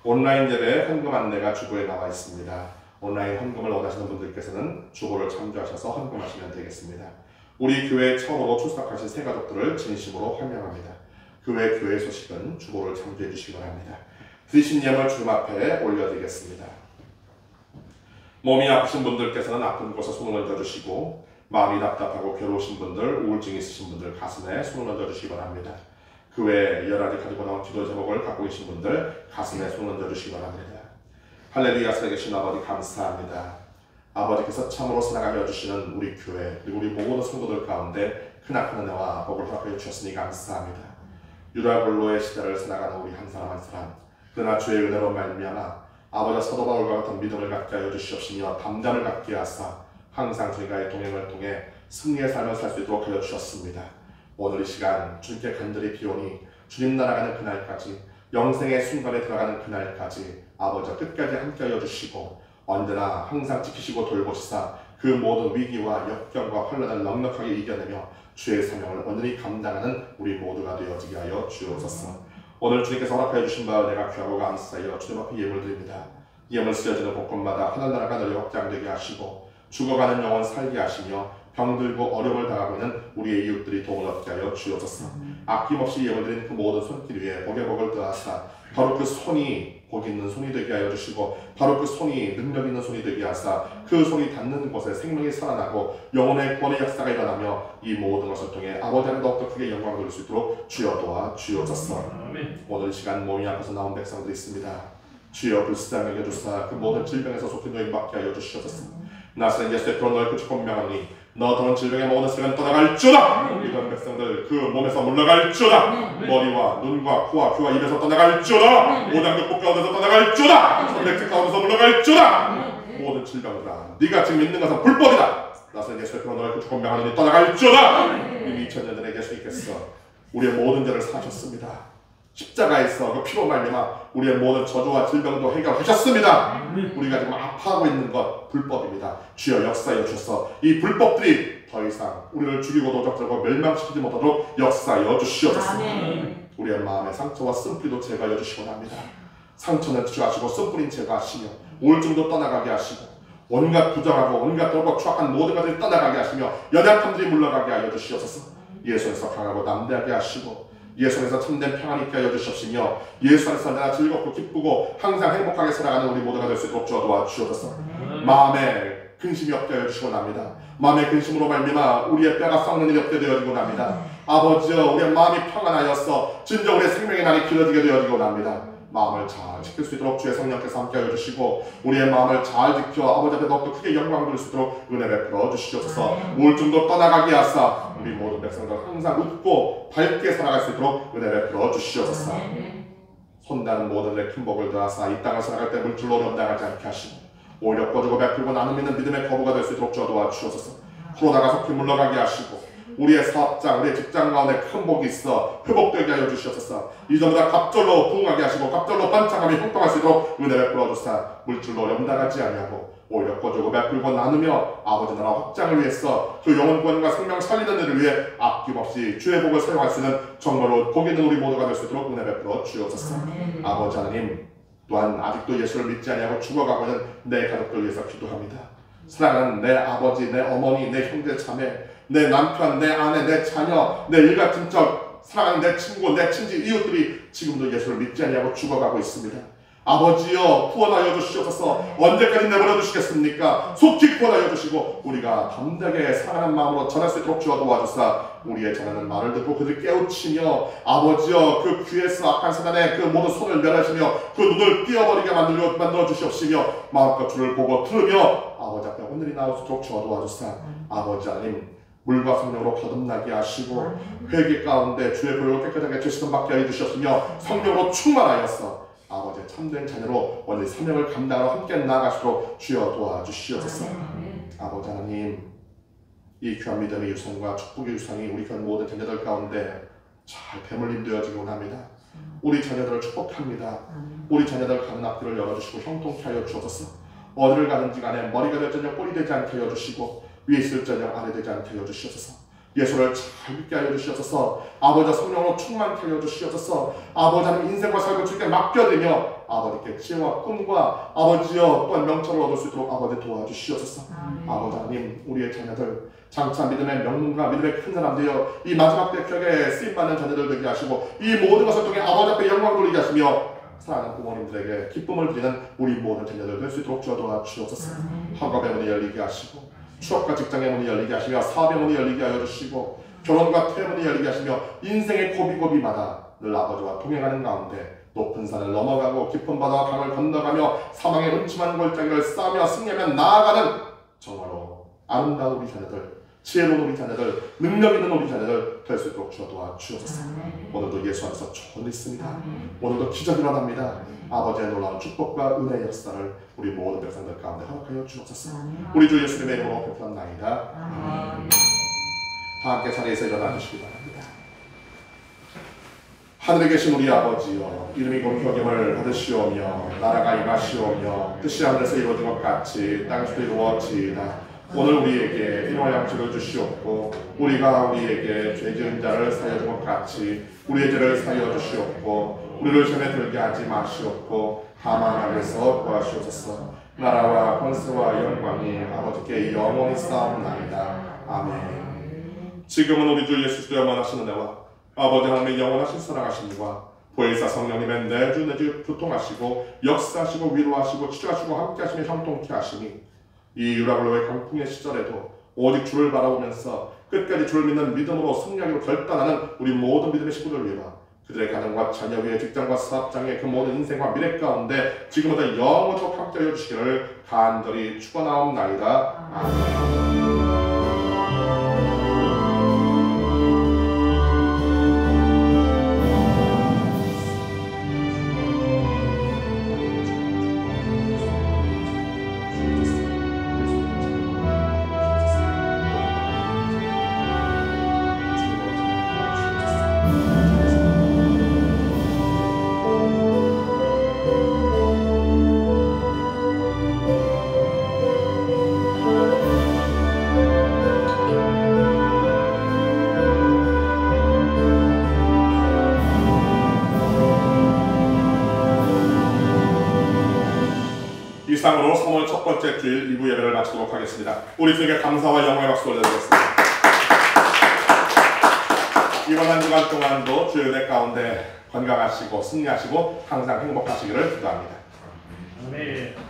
온라인 예배 헌금 안내가 주보에 나와 있습니다. 온라인 헌금을 원하시는 분들께서는 주보를 참조하셔서 헌금하시면 되겠습니다. 우리 교회에 처음으로 출석하신 새 가족들을 진심으로 환영합니다. 교회 소식은 주보를 참조해 주시기 바랍니다. 드리신 예물 주님 앞에 올려드리겠습니다. 몸이 아프신 분들께서는 아픈 곳에 손을 얹어주시고, 마음이 답답하고 괴로우신 분들, 우울증 있으신 분들 가슴에 손을 얹어주시기 바랍니다. 그 외에 여러 가지 가지고 나온 기도 제목을 갖고 계신 분들 가슴에 손을 얹어주시기 바랍니다. 할렐루야. 살아계신 아버지 감사합니다. 아버지께서 참으로 사랑하여 주시는 우리 교회 그리고 우리 모든 성도들 가운데 크나큰 은혜와 복을 허락해 주셨으니 감사합니다. 유라굴로의 시대를 살아가는 우리 한 사람 한 사람, 그러나 주의 은혜로 말미암아 아버지 사도 바울과 같은 믿음을 갖게 하여 주시옵시며 담담을 갖게 하사 항상 저희가의 동행을 통해 승리의 삶을 살 수 있도록 하여 주셨습니다. 오늘 이 시간 주님께 간절히 비오니 주님 날아가는 그날까지, 영생의 순간에 들어가는 그날까지 아버지 끝까지 함께하여 주시고 언제나 항상 지키시고 돌보시사 그 모든 위기와 역경과 혼란을 넉넉하게 이겨내며 주의 사명을 온전히 감당하는 우리 모두가 되어지게 하여 주옵소서. 오늘 주님께서 허락하여 주신 바와 내가 귀하고 감사하여 주님 앞에 예물 드립니다. 예물 쓰여지는 곳곳마다 하늘나라가 널리 확장되게 하시고 죽어가는 영혼 살게 하시며 병들고 어려움을 당하고 있는 우리의 이웃들이 도움을 얻게 하여 주옵소서. 아낌없이 예물 드린 그 모든 손길 위에 복의 복을 더하사 바로 그 손이 복 있는 손이 되게 하여 주시고 바로 그 손이 능력 있는 손이 되게 하사 그 손이 닿는 곳에 생명이 살아나고 영혼의 구원의 역사가 일어나며 이 모든 것을 통해 아버지 안에 더욱더 크게 영광을 돌릴 수 있도록 주여 도와 주옵소서. 오늘 시간 몸이 아파서 나온 백성들이 있습니다. 주여 불쌍히 여겨주사 그 모든 질병에서 속히 노임받게 하여 주시옵소서. 나사렛 예수의 피로 너를 그치 권명하노니 너 더는 질병의 모든 세력은 떠나갈지어다. 이런 백성들 그 몸에서 물러갈지어다. 머리와 눈과 코와 귀와 입에서 떠나갈지어다. 오장육부 가운데서 떠나갈지어다. 선택지 가운데서 물러갈지어다. 모든 질병들아 네가 지금 있는 것은 불법이다. 나사렛 예수의 피로 너를 그치 권명하노니 떠나갈지어다. 이미 2000년 전에 예수님께서 우리의 모든 죄를 사셨습니다. 십자가에서 그 피로 말미암아 우리의 모든 저주와 질병도 해결하셨습니다. 우리가 지금 아파하고 있는 것 불법입니다. 주여 역사하여 주셔서 이 불법들이 더 이상 우리를 죽이고 도적들고 멸망시키지 못하도록 역사하여 주시옵소서. 우리의 마음의 상처와 쓴뿌리도 제거하여 주시고 합니다. 상처는 치유하시고 쓴뿌리는 제거하시며 우울증도 떠나가게 하시고 온갖 부정하고 온갖 더럽고 추악한 모든 것들이 떠나가게 하시며 연약함들이 물러가게 하여 주시옵소서. 예수 안에서 강하고 담대하게 하시고 예수 안에서 참된 평안이 있게 하여 주시옵시며 예수 안에서 내가 즐겁고 기쁘고 항상 행복하게 살아가는 우리 모두가 될 수 있도록 주어 도와주시옵소서. 마음에 근심이 없게 하여 주시고 합니다. 마음의 근심으로 말미암아 우리의 뼈가 썩는 일이 없게 되어지고 합니다. 아버지여 우리의 마음이 평안하여서 진정 우리의 생명의 날이 길어지게 되어지고 합니다. 마음을 잘 지킬 수 있도록 주의 성령께서 함께 하여 주시고 우리의 마음을 잘 지켜 아버지 앞에 더욱더 크게 영광을 드릴 수 있도록 은혜 베풀어 주시옵소서. 우울증도 떠나가게 하사 우리 모든 백성들 항상 웃고 밝게 살아갈 수 있도록 은혜 베풀어 주시옵소서. 손다는 모든 내 큰 복을 더하사 이 땅을 살아갈 때 물질로 어려움당하지 않게 하시고 오히려 꺼주고 베풀고 나눔 있는 믿음의 거부가 될 수 있도록 도와주시옵소서. 코로나가 속히 물러가게 하시고 우리의 사업장, 우리의 직장 가운데 큰 복이 있어 회복되게 하여 주시옵소서. 이전보다 갑절로 부흥하게 하시고 갑절로 번창함이 형통할 수 있도록 은혜 베풀어 주사 물질로 어려움당하지 아니하고 오히려 꺼주고 베풀고 나누며 아버지 나라 확장을 위해서 그 영혼 구원과 생명 살리는 일을 위해 아낌없이 주의 복을 사용할 수 있는 정말로 복 있는 우리 모두가 될 수 있도록 은혜 베풀어 주옵소서. 아버지 하나님 또한 아직도 예수를 믿지 아니하고 죽어가고 있는 내 가족들 위해서 기도합니다. 사랑하는 내 아버지, 내 어머니, 내 형제 자매, 내 남편, 내 아내, 내 자녀, 내 일가친척, 사랑하는 내 친구, 내 친지, 이웃들이 지금도 예수를 믿지 아니하고 죽어가고 있습니다. 아버지여 구원하여 주시옵소서. 언제까지 내버려 두시겠습니까? 속히 구원하여 주시고 우리가 담대하게 사랑하는 마음으로 전할 수 있도록 주어 도와주사 우리의 전하는 말을 듣고 그들을 깨우치며 아버지여 그 귀에서 악한 사단의 그 모든 손을 멸하시며 그 눈을 띄어버리게 만들어 주시옵시며 마음껏 주를 보고 들으며 아버지 앞에 오늘이 나올 수 있도록 주어 도와주사 아버지 하나님 물과 성령으로 거듭나게 하시고 회개 가운데 주의 보혈로 깨끗하게 죄시름 받게 해 주셨으며 성령으로 충만하여서 아버지의 참된 자녀로 원래 사명을 감당하러 함께 나아가시도록 주여 도와주시옵소서. 아버지 하나님 이 귀한 믿음의 유산과 축복의 유산이 우리 편 모든 자녀들 가운데 잘 배물림되어지곤 합니다. 우리 자녀들을 축복합니다. 우리 자녀들 가는 앞길을 열어주시고 형통케 하여 주옵소서. 어디를 가는지 간에 머리가 될전혀 꼴이 되지 않게 하여 주시고 위에 있을전혀 아래 되지 않게 하여 주시옵소서. 예수를 잘 믿게 하여 주시옵소서. 아버지 성령으로 충만케 하여 주시옵소서. 아버지 하나님 인생과 삶을 주께 맡겨드리며 아버지께 지혜와 꿈과 아버지여 또한 명철을 얻을 수 있도록 아버지 도와주시옵소서. 아버지 하나님, 우리의 자녀들 장차 믿음의 명문과 믿음의 큰 사람 되어 이 마지막 때 격에 쓰임받는 자녀들 되게 하시고 이 모든 것을 통해 아버지 앞에 영광 돌리게 하시며 사랑하는 부모님들에게 기쁨을 드리는 우리 모든 자녀들 될 수 있도록 도와주시옵소서. 학업의 문이 열리게 하시고 취업과 직장의 문이 열리게 하시며 사업의 문이 열리게 하여 주시고 결혼과 퇴문이 열리게 하시며 인생의 고비고비마다 늘 아버지와 동행하는 가운데 높은 산을 넘어가고 깊은 바다와 강을 건너가며 사망의 음침한 골짜기를 쌓으며 승리하며 나아가는 정말로 아름다운 우리 자녀들, 지혜로운 우리 자녀들, 능력 있는 우리 자녀들 될 수 있도록 도와주옵소서. 오늘도 예수 안에서 좋은 일 있습니다. 오늘도 기적이 일어납니다. 아버지의 놀라운 축복과 은혜의 역사를 우리 모든 백성들 가운데 허락하여 주옵소서. 우리 주 예수님의 이름으로 베풀었나이다. 다 함께 자리에서 일어나 주시기 바랍니다. 하늘에 계신 우리 아버지여, 이름이 공경을 받으시오며 나라가 임하시오며 뜻이 하늘에서 이루어진 것 같이 땅에서도 이루어지이다. 오늘 우리에게 일용할 양식을 주시옵고 우리가 우리에게 죄 지은 자를 사하여 준 것 같이 우리의 죄를 사하여 주시옵고 우리를 시험에 들게 하지 마시옵고 다만 악에서 구하시옵소서. 나라와 권세와 영광이 아버지께 영원히 쌓옵나이다. 아멘. 지금은 우리 주 예수 그리스도의 영원하신 은혜와 아버지 하나님의 영원하신 사랑하심과 보혜사 성령님의 내주 교통하시고 역사하시고 위로하시고 치료하시고 함께하시며 형통케 하시니 이 유라굴로의 강풍의 시절에도 오직 주를 바라보면서 끝까지 주를 믿는 믿음으로 승리하기로 결단하는 우리 모든 믿음의 식구들을 위하여 그들의 가정과 자녀 위에 직장과 사업장의 그 모든 인생과 미래 가운데 지금부터 영원토록 함께하여 주시기를 간절히 축원하옵나이다. 아멘. 이상으로 3월 첫 번째 주일 2부 예배를 마치도록 하겠습니다. 우리 주님께 감사와 영광의 박수 올려드리겠습니다. 이번 한 주간 동안도 주의 은혜 가운데 건강하시고 승리하시고 항상 행복하시기를 기도합니다. 아멘.